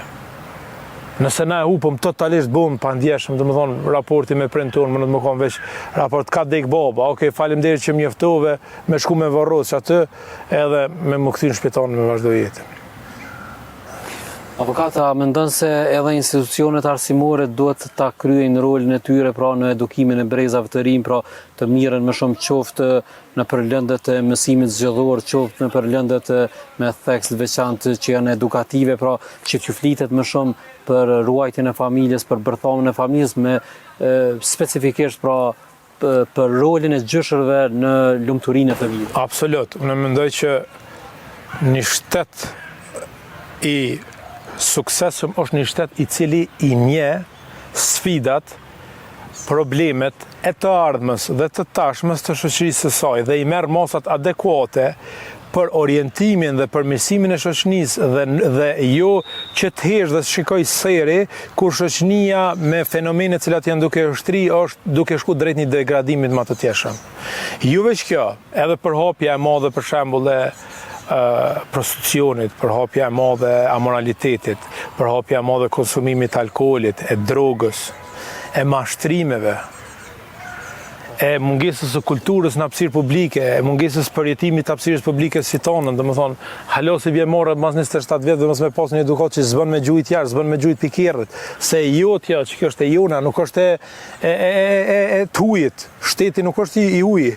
Nëse na e hupëm totalisht bëmë pa ndjeshëm, dhe më thonë raporti me prindin tonë, më në të më konë veç raport ka dek baba, okej, faleminderit që më njoftove me shku me varros atë edhe me më kthy në shpitanin me vazhdo jetën. Avokata, mendon se edhe institucionet arsimore duhet ta kryejnë rolin e tyre pra në edukimin e brezave të rinj, pra të mirën më shumë qoftë në përlëndet e mësimit zgjedhor, qoftë në përlëndet me theks të veçantë që janë edukative, pra që t'ju flitet më shumë për ruajtjen e familjes, për bërthamën e familjes, me specifikisht pra për rolin e gjyshërve në lumturinë e fëmijëve. Absolut, unë mendoj që një shtet i suksesum është një shtet i cili i nje sfidat, problemet e të ardhmës dhe të tashmës të shoqërisë së saj dhe i merr mosat adekuate për orientimin dhe përmirësimin e shoqënisë dhe jo që të hesh dhe të shikoj seri kur shoqënia me fenomene cilat janë duke ushtri është duke shku drejt një degradimit më të tjeshëm. Jo veç kjo, edhe përhapja e madhe për shembull e prostitucionit, përhapja e madhe e amoralitetit, përhapja e madhe e konsumimit alkoolit, e drogës, e mashtrimeve, e mungesës së kulturës në hapësirë publike, e mungesës përjetimit të hapësirës publike si tonën, dhe më thonë, halo si vje morë mas 27 vjetë dhe mos me pas një edukat që zbën me gjujt jarë, zbën me gjujt pikirët, se jo tja që kjo është e jona, nuk është e tujit, shteti nuk është i uji.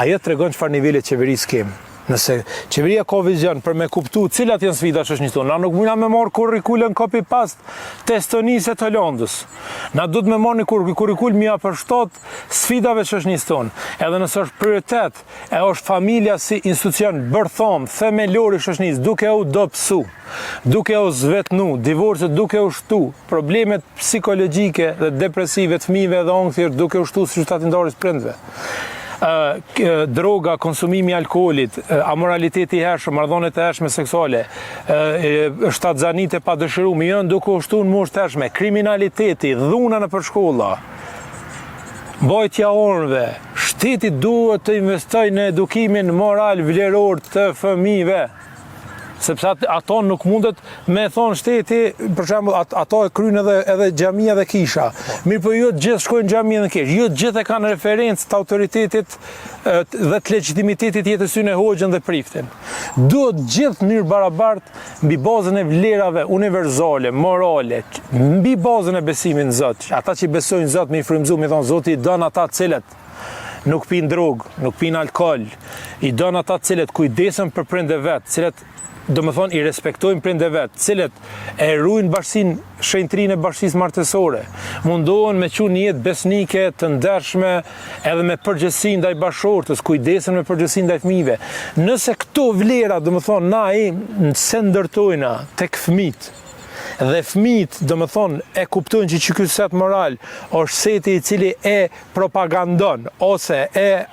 Ajo tregon çfarë nivele qeverisë kemë. Nëse qeveria ka vizion për me kuptu cilat janë sfidat shoqënisë tonë, na nuk mundna me marr kurrikulën copy paste të Estonisë e të Holandës. Na duhet me marr një kurrikul mia për shtat sfidave shoqënisë tonë. Edhe nëse është prioritet, e është familja si institucion bërthom, themelor i shoqënisë, duke u dobësu, duke u zvetnu, divorcet duke u shtu, problemet psikologjike dhe depresive të fëmijëve dhe ankthyer duke u shtu si shtatindaris prindve. Droga, konsumimi i alkoolit, amoraliteti i hershëm, marrëdhëniet e hershme seksuale, shtatzanit e padëshiruar janë duke u shtuar në moshë të hershme, kriminaliteti, dhuna nëpër shkolla, mbajtja e orëve. Shteti duhet të investojë në edukimin moral vleror të fëmijëve. Sepse ato nuk mundet me thonë shteti, për shembull, ato e kryjnë edhe xhamia dhe kisha. Mirë, po jo të gjithë shkojnë xhamia dhe kishë, jo të gjithë e kanë referencë të autoritetit dhe të legitimitetit jetës tyre hoxhën dhe priftin. Duhet gjithë në mënyrë barabartë mbi bazën e vlerave universale, morale, mbi bazën e besimit në Zot. Ata që besojnë Zot me i frymëzu, me thonë Zoti i don ata cilët nuk pinë drogë, nuk pinë alkool, i don ata cilët kujdesen për prindërit vet, cilët do më thonë i respektojnë prindërit vet, cilët e ruajnë bashkësinë, shenjtrinë e bashkësisë martësore, mundohen me qenë një jetë besnike të ndershme edhe me përgjegjësi ndaj bashkëshortës, kujdesen me përgjegjësi ndaj fëmijëve. Nëse këto vlera, do më thonë, na se ndërtojna tek fëmijët, dhe fëmijët, do më thonë, e kuptojnë që ky set moral është seti i cili e propagandon ose e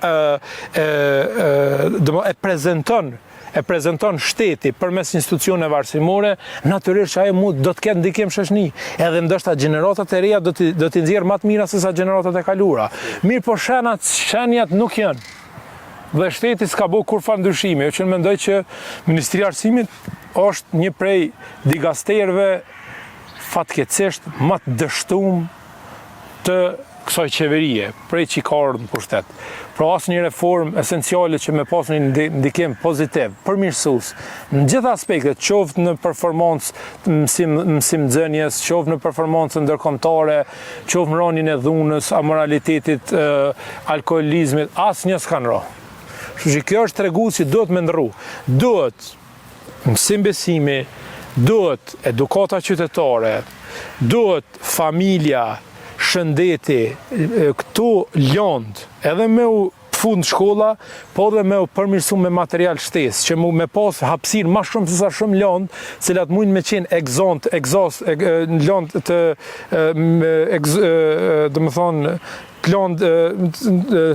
prezanton shteti përmes institucioneve arsimore, natyrisht që ajo do të ketë ndikim shoqëni. Edhe ndoshta gjeneratat e reja do t'i nxjerrë më të mira se sa gjeneratat e kaluara. Mirë, po shenjat nuk janë. Dhe shteti s'ka bëu kurfar ndryshime, që mendoj që Ministria e Arsimit është një prej digasterëve fatkeqësisht më të dështuar të kësaj qeverie, prej që ka ardhur në pushtet. Pra asë një reformë esenciale që me pas një ndikim pozitiv, përmirësues, në gjitha aspektet, qoftë në performancë mësimdhënies, qoftë në performancë ndërkombëtare, qoftë në rënien e dhunës, amoralitetit, alkoolizmit, asnjë s'ka ndro. Kështu që kjo është tregues që duhet me ndrru. Duhet mësim besimi, duhet edukata qytetare, duhet familja, shëndeti, këtu lënd, edhe me u fund shkolla, po dhe me u përmirësu me material shtesë, që me pas hapësirë ma shumë se sa shumë lënd, cilat mund me qenë lënd të, dhe më thonë, lënd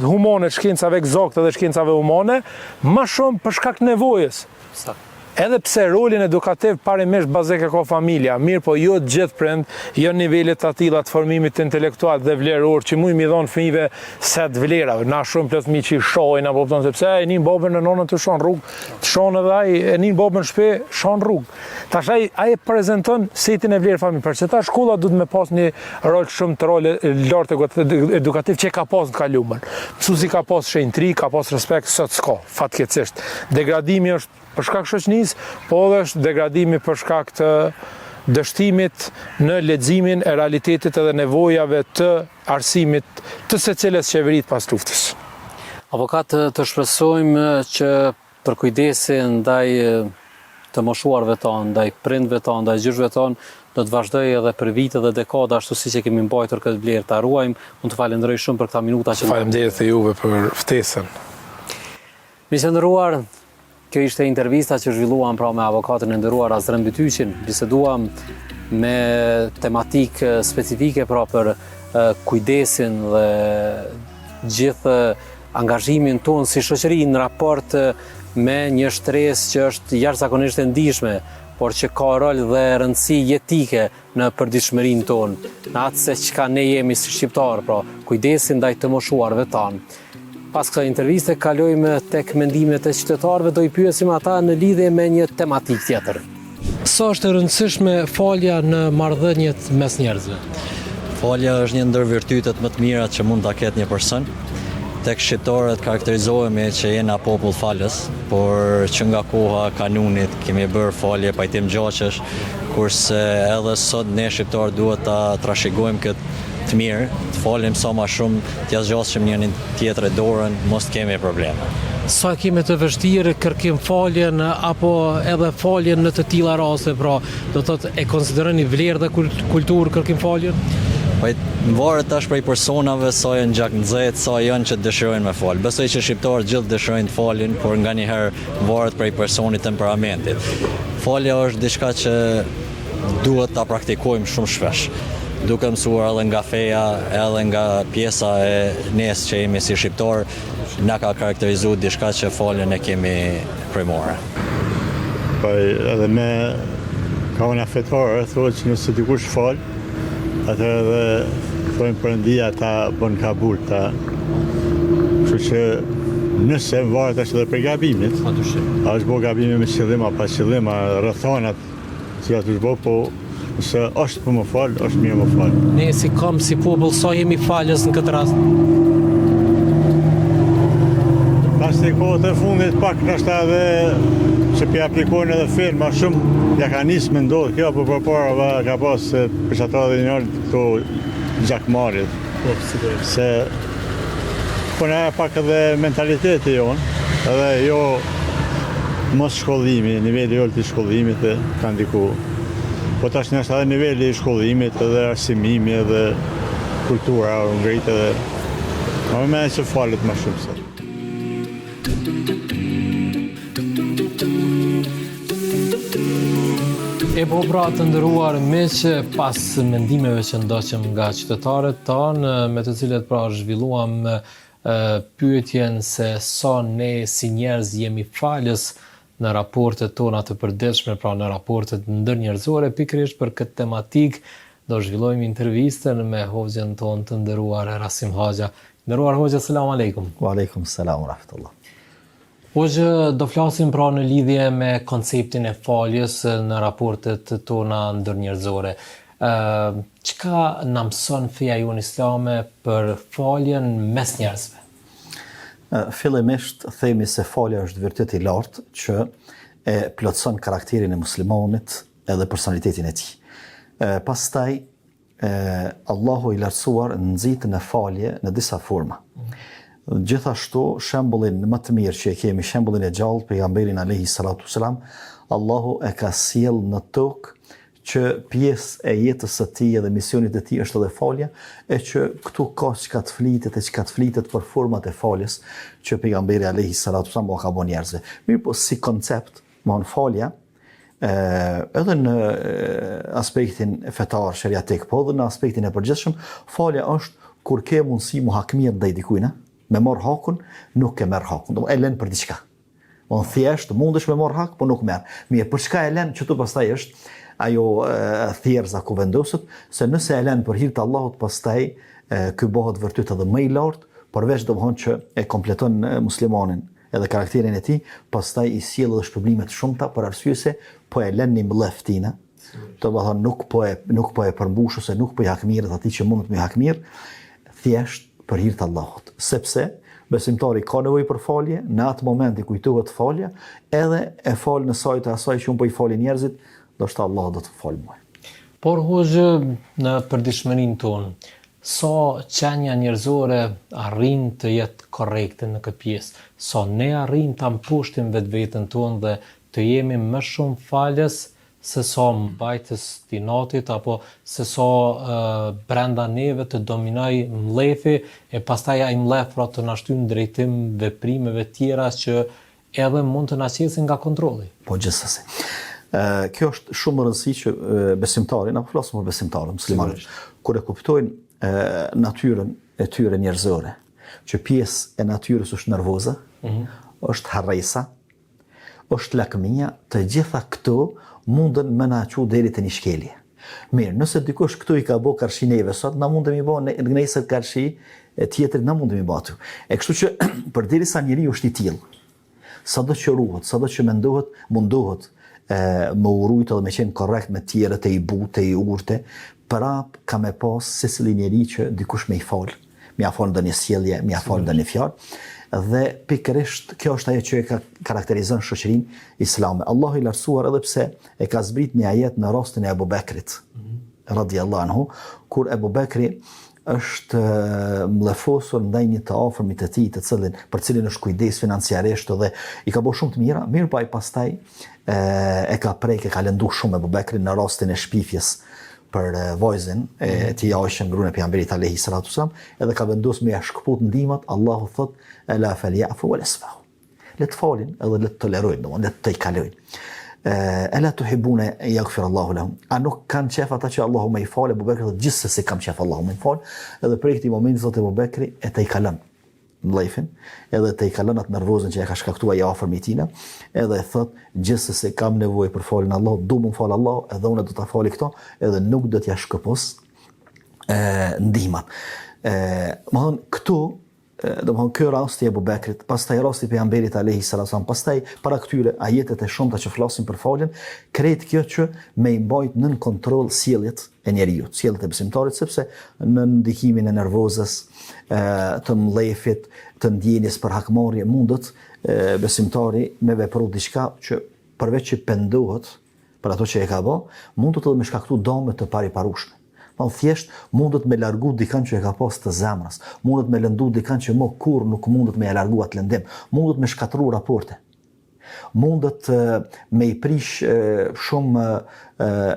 humane, shkencave eksakte dhe shkencave humane, ma shumë për shkak nevojës. Edhe pse rolin edukativ parimisht bazike ka familja, mirë po jo të gjithë prind, jo nivelet të tilla të formimit intelektual dhe vleror që mund mi dhon fëmijëve set vlerave. Na shumë plot fëmijë që shohin apo kupton sepse e nin babën në nonën të shon rrugë, të shon edhe ai e nin babën në shtëpi, shon rrugë. Tash ai prezanton setin e vlerë familje. Për çeta shkolla duhet me pas një rol shumë të rol lartë edukativ që ka pas në kaluar. Mësuesi ka pas shenjtëri, ka pas respekt, sot s'ka, fatkeqësisht. Degradimi është për shkak shoqënisë, po edhe është degradimi për shkak të dështimit në leximin e realitetit edhe nevojave të arsimit të secilës qeverit pas luftës. Avokat, të shpresojmë që për kujdesin ndaj të moshuarve tonë, ndaj prindve tonë, ndaj gjyshve tonë, do të vazhdoj edhe për vite dhe dekada ashtu siç e kemi mbajtur këtë vlerë ta ruajmë. Unë të falenderoj shumë për këta minuta që Faleminderit e juve për ftesën. Miq të nderuar, kjo ishte intervista që zhvilluam pra me avokatin e nderuar Azrem Bytyqin. Biseduam me tematikë specifike pra për kujdesin dhe gjithë angazhimin tonë si shoqëri në raport me një shtresë që është jashtëzakonisht e ndihshme, por që ka rol dhe rëndësi jetike në përditshmërinë tonë, në atë se çka ne jemi si shqiptar, pra kujdesin ndaj të moshuarve tanë. Pas kësaj interviste kalojmë tek mendimet e qytetarëve, do i pyesim ata në lidhje me një tematikë tjetër. Sa është e rëndësishme falja në marrëdhëniet mes njerëzve? Falja është një ndër virtytet më të mira që mund ta ketë një person. Tek shqiptarët karakterizohemi që jena popull falës, por që nga koha e kanunit kemi bërë falje pajtim gjaqesh, kurse edhe sot ne shqiptarë duhet ta trashëgojmë këtë të mirë, të falim sa ma shumë, t'ja zgjasim njërin tjetër dorën, mos kemi probleme. Sa kemi të vështirë kërkim faljen apo edhe faljen në të tilla raste, pra do të thotë e konsideroni vlerë dhe kulturë kërkim faljen? Varet tash prej personave sa janë gjak nxehtë, sa janë që dëshirojnë me fal. Besoj që shqiptarët gjithë dëshirojnë të falin, por nganjëherë varet prej personit, temperamentit. Falja është diçka që duhet ta praktikojmë shumë shpesh, duke mësuar edhe nga feja, edhe nga pjesa e nes që jemi si shqiptar, na ka karakterizuar diçka që faljen e kemi primore. Po edhe me kauna fetare thotë që nëse dikush fal, atë edhe thonë Perëndia ta bën kabul ta. Kështu që nëse varet është edhe për gabimit, a është bo gabimi me qëllim apo pa qëllim, rrethonat që aty është bo, po nëse është për më fal, është mirë më fal. Ne si popull sa jemi falës në këtë rast? Pas të kohët e fundit pak nështë edhe që pi aplikojnë edhe firë, ma shumë ja ka nisë me ndodhë kjo, për përpara ka pas përshatra dhe njërë këto gjakmarit. Se po në e pak edhe mentaliteti jonë, edhe jo mos shkollimi, nivelli jo të shkollimit e ka ndiku. Po tash nështë edhe nivelli i shkollimit, edhe arsimimi, edhe kultura, ngrit edhe. Ma me që falet ma shumë se. E po pra të ndëruar me që pas mendimeve që ndoqëm nga qytetarët tanë, me të cilët pra zhvilluam pyetjen se sa ne si njerëz jemi falës në raportet tona të përditshme, pra në raportet ndërnjerëzore, pikërisht për këtë tematik do zhvillojmë intervistën me hoxhën tonë të nderuar Rasim Haxha. Nderuar hoxha, selam aleikum. Wa aleikum selam wa rahmatullah. Hoxhë, do flasim pra në lidhje me konceptin e faljes në raportet tona ndërnjerëzore. Çka na mëson feja jonë islame për faljen mes njerëzve? Fillimisht themi se falja është vërtet i lartë që e plotëson karakterin e muslimanit edhe personalitetin e tij. Pastaj Allahu i lartësuar nxit në falje në disa forma. Gjithashtu shembullin më të mirë që e kemi, shembullin e gjallë pejgamberin alayhi salatu wasalam, Allahu e ka sjell në tokë që pjesë e jetës së tij dhe misionit të tij është edhe falja, e që këtu ka çka të flitet për format e faljes që pejgamberi alayhi salatu wasalam ka bën njerëzve. Mirë po si koncept, mon falja edhe në aspektin fetar sheriatik, po edhe në aspektin e përgjithshëm, falja është kur ke mundësi muhakmir ndaj dikujt, me marr hakun, nuk e merr hakun, do e lën për diçka. On thjesht mundesh me marr hak, po nuk merr. Mirë, për çka e lën që tu pastaj është ajo thjerza ku vendoset, se nëse e lën për hir të Allahut, pastaj ky bëhet vërtet edhe më i lartë, përveç domthonjë që e kompleton muslimanin edhe karakterin e tij, pastaj i sjell edhe shpërblime të shumta për arsye se po e lën në mbledhtina. Do të thonë nuk po e përmbush ose nuk po i hakmirët atij që mund të më hakmir, thjesht për hir të Allahut, sepse besimtari ka nevojë për falje, në atë moment i kujtohet falja, edhe e fal në sajtë asaj që unë po i fali njerëzit, ndoshta Allah do të fal mua. Por hoxhë, në përditshmërinë tonë, sa qenia njerëzore arrin të jetë korrekte në këtë pjesë, sa ne arrin ta mpushtim vetveten tonë dhe të jemi më shumë falës se sa mbajtës të natit, apo se sa brenda neve të dominoj mlefi, e pastaj ai mlef pra të na shtyn drejtim veprimeve tjera që edhe mund të na qesin nga kontrolli. Po gjithsesi. Kjo është shumë e rëndësishme që besimtarin, apo flasim për besimtarën muslimanët, kur e kuptojnë natyrën e tyre njerëzore, që pjesë e natyrës është nervoze, është harresa, është lakmia, të gjitha këto mundën me na çu deri te një shkelje. Mirë, nëse dikush këtu i ka bë karshi neve sot, na mundemi bë nesër karshi tjetër, na mundemi bë aty. E kështu që përderisa njeriu është i tillë, sado që ruhet, sado që mundohet më urujt edhe me qenë korrekt me tjerët, e i butë, e i urte, prap ka me pas secili njeri që dikush me i fal, me ia fal ndonjë sjellje, me ia fal ndonjë fjalë. Dhe pikërisht kjo është ajo që e ka karakterizon shoqërinë islame. Allahu i lartësuar edhe pse e ka zbrit një ajet në rastin e Abu Bekrit, radhiyallahu anhu, kur Abu Bekri është mlefosur ndaj një të afërmit të tij, për cilin është kujdes financiarisht dhe i ka bërë shumë të mira, mirë pa i pastaj e ka ka lëndu shumë Abu Bekrin në rastin e shpifjes për vajzën e tij Aishën, gruan e pejgamberit alayhi salatu wasalam, edhe ka vendosur me ia shkput ndihmat. Allahu thot ala falyafu wal yasfahu. Le të falin edhe le të tolerojnë, domethënë le të kalojnë. Ala tuhibuna yaghfir Allahu lahum. A nuk kanë qef ata që Allahu më i falë? Abu Bekri thotë gjithsesi kam qef Allahu më i falë, edhe për këtë moment thotë Abu Bekri e të i kalon mlefin, edhe të i kalon atë nervozën që e ka shkaktuar i afërmi i tij, edhe e thot gjithsesi kam nevojë për falën Allah, du më fal Allah, edhe unë do ta fali këto, edhe nuk do t'ja shkëpos ndihmat. Më thon këtu, domthon ky rasti i Abu Bekrit, pastaj rasti i pejgamberit alayhi salatu wasallam, pastaj para këtyre ajetet e shumta që flasin për faljen, krejt kjo që me i mbajt nën kontroll sjelljet e njeriu, sjelljet e besimtarit, sepse në ndikimin e nervozës, të mlefit, të ndjenjes për hakmarrje, mundet besimtari me vepru diçka që përveç që pendohet për ato që e ka bë, mundet edhe me shkaktu dëme të pariparueshme. Po thjesht mundet me largu dikën që e ka pas të zemrës, mundet me lëndu dikën që më kurr nuk mundet me largu atë lëndim, mundet me shkatërru raporte. Mundet me i prish shumë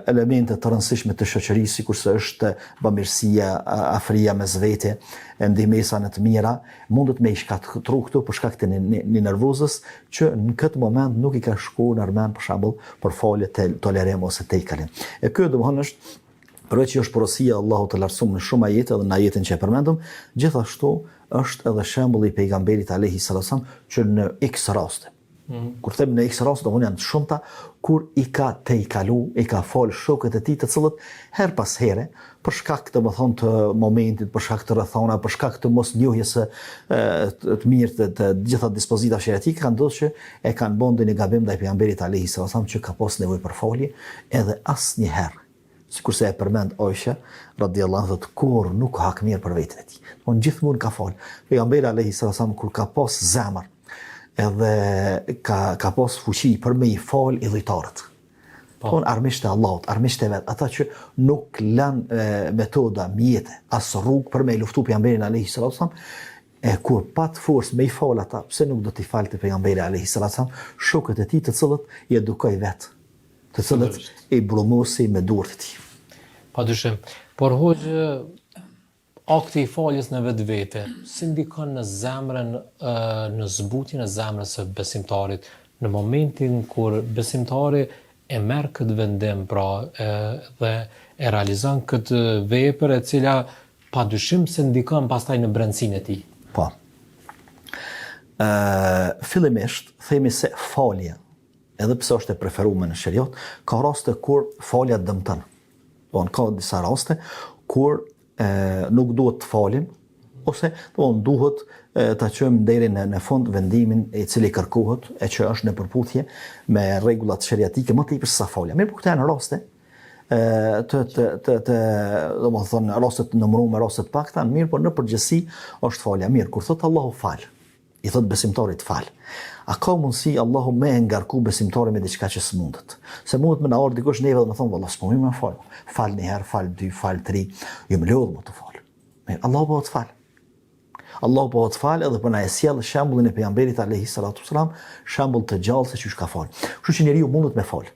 elemente të rëndësishme të shoqërisë, sikurse është bamirësia, afria mes vete, ndihmesa në të mira, mundet me i shkatërru këto për shkak të një nervozës që në këtë moment nuk i ka shkuar në armend për shembull për falje të tolerim ose të ikalim. E ky domethënë është përveç që është porosia Allahu të lartësuar në shumë ajete dhe në ajetin që e përmendëm, gjithashtu është edhe shembulli i pejgamberit alayhi salatu wasallam që në X raste. Kur them në X raste, domethënë janë shumëta kur i ka të i kalu, i ka fal shokët e tij të cilët her pas here për shkak domethënë të momentit, për shkak të rrethona, për shkak të mosnjohjes së të mirë të gjitha dispozitave sheriatike kanë ndodhur që e kanë bën një gabim ndaj pejgamberit alayhi salatu wasallam që ka pas nevojë për falje, edhe asnjëherë sikurse e përmend Aisha radhiyallahu anha, kur nuk ka hak mirë për veten e tij. Unë gjithmonë ka fal. Pejgamberi alayhi salam kur ka pas zemër, edhe ka pas fuqi për me I fal idhujtarët. Po armiqtë e Allahut, armiqtë e vet, ata që nuk lanë metoda, mjete, as rrugë për me luftu pejgamberin alayhi salam, kur pat forcë me I fal ata, pse nuk do t'i falte pejgamberi alayhi salam shokët e tij të cilët I edukoi vet, të cilët I brumosi me durët e tij. Padyshim. Por hoxhë, akti I faljes në vetvete, si ndikon në zemrën, në zbutjen e zemrës së besimtarit në momentin kur besimtari e merr këtë vendim, pra, dhe e realizon këtë vepër e cila padyshim se ndikon pastaj në brendësinë e tij. Po. Fillimisht themi se falja, edhe pse është e preferuar në sheriat, ka raste kur falja dëmton. Ka disa raste kur nuk duhet të falim, ose duhet ta çojmë deri në fund vendimin I cili kërkohet, e që është në përputhje me rregullat sheriatike më tepër se sa falja. Mirë, por këto janë raste domethënë raste të numëruara, raste të pakta, mirë, por në përgjithësi është falja. Mirë, kur thot Allahu fal, I thot besimtarit fal. A ka mundësi Allahu me ngarku besimtarin me diçka që s'mundet? Se mundet me na ardh dikush neve dhe me thonë valla s'po më fal. Fal një herë, fal dy, fal tri, jo më lodh më të fal. Mirë, Allahu po të fal. Allahu po të fal edhe për na e sjell shembullin e pejgamberit alayhi salatu wasalam, shembull të gjallë se çish ka fal. Kështu që njeriu mundet me fal.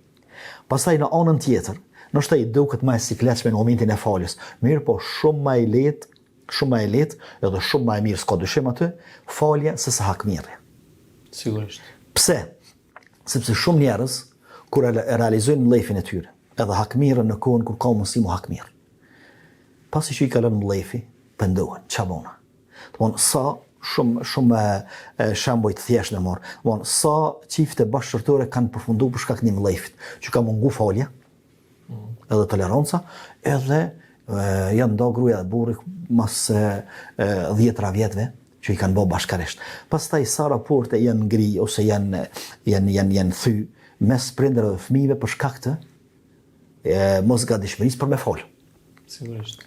Pastaj në anën tjetër, ndoshta I duket më e sikletshme në momentin e faljes. Mirë, po shumë më e lehtë edhe shumë më e mirë, s'ka dyshim aty, falja se sa hakmirrja. Sigurisht. Pse? Sepse shumë njerëz kur e realizojnë mllëfin e tyre, edhe hakmirën në kohën kur ka mundësi mu hakmirë. Pasi që I kalon mllëfi, pendohen, çabona. Domthon sa shumë shembuj të thjeshtë në marr. Domthon sa çifte bashkëshortore kanë përfunduar për shkak të mllëfit, që ka mungu falja, edhe toleranca, edhe janë nda gruaja dhe burri mas 10 vjetëve që I kanë bërë bashkarisht. Pastaj sa raporte janë ngri ose janë thy mes prindërve dhe fëmijëve për shkak të mosgatishmërisë për me fal. Sigurisht.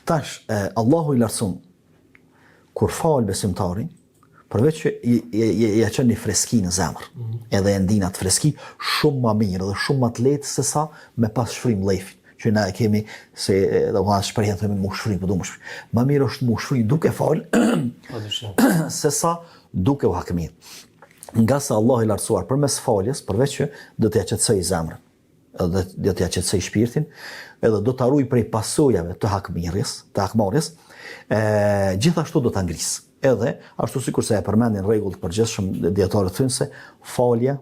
Tash Allahu I lartësuar kur fal besimtari, përveç që ja çon një freski në zemër, edhe e ndin atë freski shumë më mirë dhe shumë më të lehtë se sa me pas shfrim mllëfit. Që na kemi se do të shprehim themi mushfrim, po do mushfrim. Më mirë është mushfrim duke fal, se sa duke u hakmir. Nga sa Allah I lartësuar përmes faljes, përveç që do t'ja qetësoj zemrën, edhe do t'ja qetësoj shpirtin, edhe do ta ruaj prej pasojave të hakmarrjes, gjithashtu do ta ngris. Edhe ashtu sikurse e përmendin rregull të përgjithshëm dietarët thonë se falja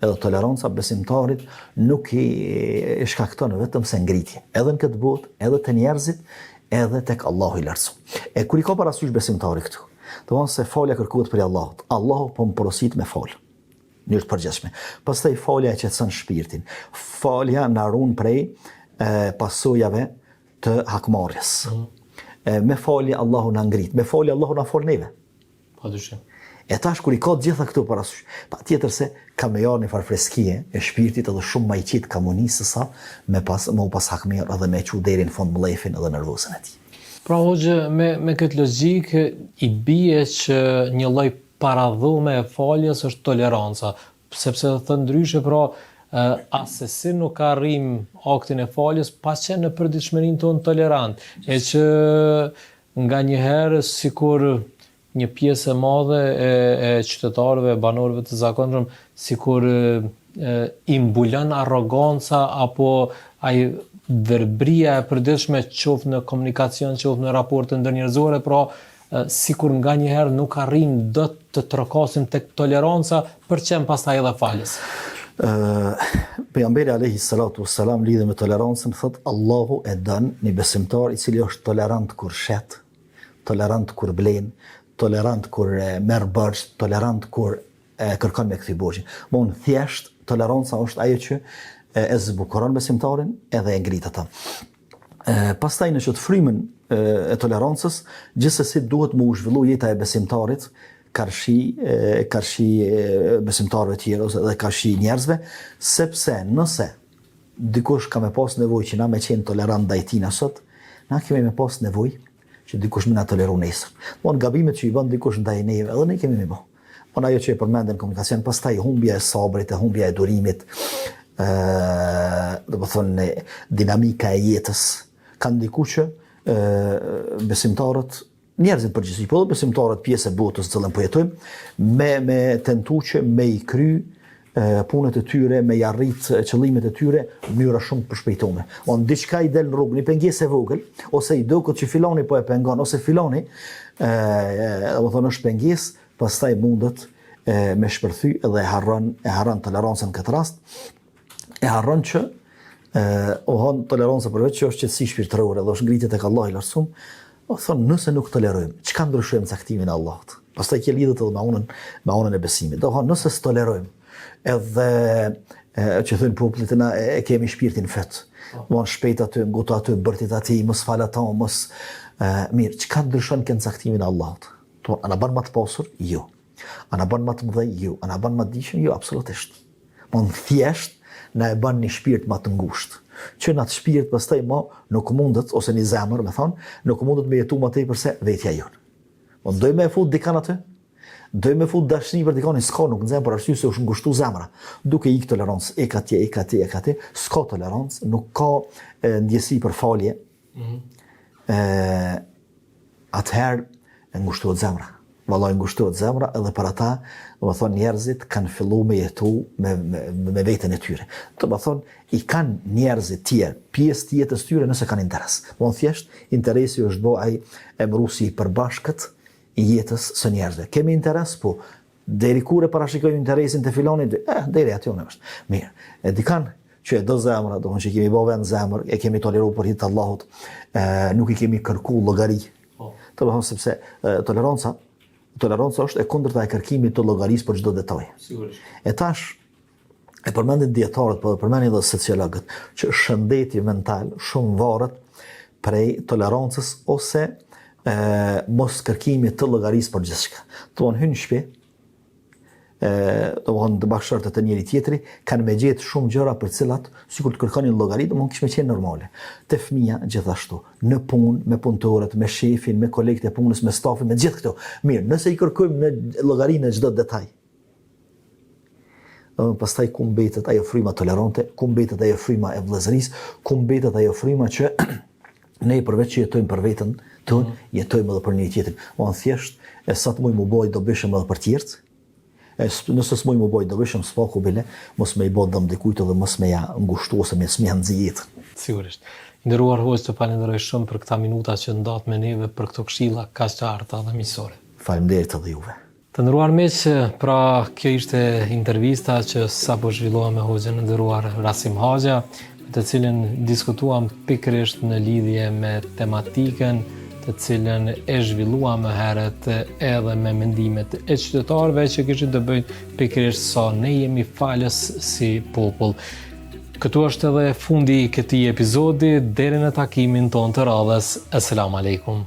edhe toleranca besimtarit nuk I shkakton vetëm se ngritje, edhe në këtë botë, edhe te njerëzit, edhe tek Allahu I lartësuar. Kur I ka parasysh besimtari këtu, domthon se falja kërkohet për Allahut. Allahu po më porosit me fal. Në të përgjithshme. Pastaj falja e qetëson shpirtin. Falja na ruan prej pasojave të hakmarrjes. Me falje Allahu na ngrit, me falje Allahu na fal neve. Padyshim. Tash kur I ka gjitha këto parasysh, patjetër se ka me jarë një farfreskie e shpirtit edhe shumë më I qetë ka munisë sa me u pas hakmirë edhe me qu deri në fund mllëfin edhe nervozën e tij. Pra hoxhë, me këtë logjikë I bie që një lloj paradhume e faljes është toleranca, sepse thënë ndryshe, pra asesi nuk arrim aktin e faljes pas që në përditshmërinë tonë tolerant, e që nga njëherë sikur një pjesë e madhe e qytetarëve, banorëve të zakonshëm, sikur I mbulon arroganca apo ai verbria e përditshme qoftë në komunikacion, qoftë në raporte ndërnjerëzore, pra sikur nga njëherë nuk arrim dot të trokasim tek toleranca, për çem pastaj edhe faljes. Pejgamberi alayhi salatu wassalam lidhe me tolerancën thot Allahu e don një besimtar I cili është tolerant kur shet, tolerant kur blen, tolerant kur merr borxh, tolerant kur kërkon me kthy borxhin. Mon thjesht toleranca është ajo që e zbukuron besimtarin edhe e ngrit ata. Pastaj në çdo frymën e tolerancës, gjithsesi duhet më u zhvillu jeta e besimtarit karshi besimtarëve tjerë ose edhe karshi njerëzve, sepse nëse dikush ka me pas nevojë që na me qenë tolerant ndaj tina sot, na kemi me pas nevojë që dikush më na toleru nesër. Von gabimet që i bën dikush ndaj neve, edhe ne kemi me bë. Von ajo që e përmenden komunikacion, pastaj humbja e sabrit, humbja e durimit, do të thonë dinamika e jetës ka ndikuar që besimtarët, njerëzit përgjithësi, po edhe besimtarët pjesë e botës të cilën po jetojmë, me tentu që me i kry punët e tyre, me i arrit qëllimet e tyre në mënyra shumë të përshpejtuara. Diçka i del në rrugë, një pengesë e vogël, ose i duket që filoni po e pengon, ose filoni, do të thonë është pengesë, pastaj mundet me shpërthy dhe e harron tolerancën në këtë rast, e harron që toleranca përveç që është qetësi shpirtërore dhe është ngritje tek Allahu i lartësuar, thonë nëse nuk tolerojmë, çka ndryshojmë caktimin e Allahut. Pastaj kjo lidhet edhe me anën e besimit. Do thonë nëse tolerojmë, edhe që thënë popullit e kemi shpirtin fet. Mon shpejt aty, nguto aty, bërtit aty, mos fal ata, mos mirë, çka ndryshon kënë caktimin e Allahut? A na bën më të pasur? Jo. A na bën më të mëdhej? Jo. A na bën më të dijshëm? Jo, absolutisht. Mon thjesht na e bën një shpirt më të ngushtë. Që në atë shpirt pastaj më nuk mundet, ose një zemër, me thonë, nuk mundet me jetu më tepër se vetja jonë. Mon doj me e fut dikan aty? Doj me fut dashni për dikani, s'ka nuk nëzem për arsye se është ngushtu zemra. Duke ik tolerancë, e ka tje, s'ka tolerancë, nuk ka ndjesi për falje, atëherë e ngushtuat zemra. Vallai ngushtuat zemra edhe për ata, do të thonë njerëzit kanë fillu me jetu me veten e tyre. Do të thonë i kanë njerëzit tjerë, pjesë të jetës tyre nëse kanë interes. Do të thjesht interesi është bo ai emërusi i përbashkët i jetës së njerëzve. Kemi interes, po deri kur e parashikojmë interesin të filonit, deri aty unë është. Mirë, e dikan që e do zemra, do që kemi bove në zemër, e kemi toleru për hitë Allahut, nuk i kemi kërku llogari. Të bëhëm sepse toleranca është e kundërta e kërkimit të llogarisë për çdo detaj. E tash e përmendin dietarët, po përmendin edhe sociologët, që shëndeti mental shumë varet prej tolerancës ose mos kërkimit të llogarisë për gjithçka. Do të hynë në shtëpi, do të bashkëshortet të njëri tjetri kanë me gjetë shumë gjëra për cilat sikur të kërkonin llogari, do mund kish me qenë normale. Te fëmia gjithashtu, në punë, me punëtorët, me shefin, me kolegët e punës, me stafin, me gjithë këto. Mirë, nëse i kërkojmë në llogari në çdo detaj, pastaj ku mbetet ajo fryma tolerante, ku mbetet ajo fryma e vëllezërisë, ku mbetet ajo fryma që ne përveç që jetojmë për veten tonë, jetojmë edhe për një tjetrin. Thjesht, sa të mujmë u boj do bëshëm edhe për tjerët, nëse s'mujmë u boj do bëshëm s'paku bile, mos me i bo dëm dikujt edhe mos me ja ngushtu ose me s'me nxi jetën. Sigurisht. Nderuar host, të falenderoj shumë për këta minuta që ndat me neve për këto këshilla kaq të arta dhe miqësore. Faleminderit edhe juve. Të nderuar miq, pra kjo ishte intervista që sapo zhvillova me hoxhën e nderuar Rasim Haxha, të cilën diskutuam pikërisht në lidhje me tematikën të cilën e zhvilluam më herët edhe me mendimet e qytetarëve që kishin të bëjnë pikërisht sa ne jemi falës si popull. Këtu është edhe fundi i këtij epizodi, deri në takimin tonë të radhës. Asalamu alaikum.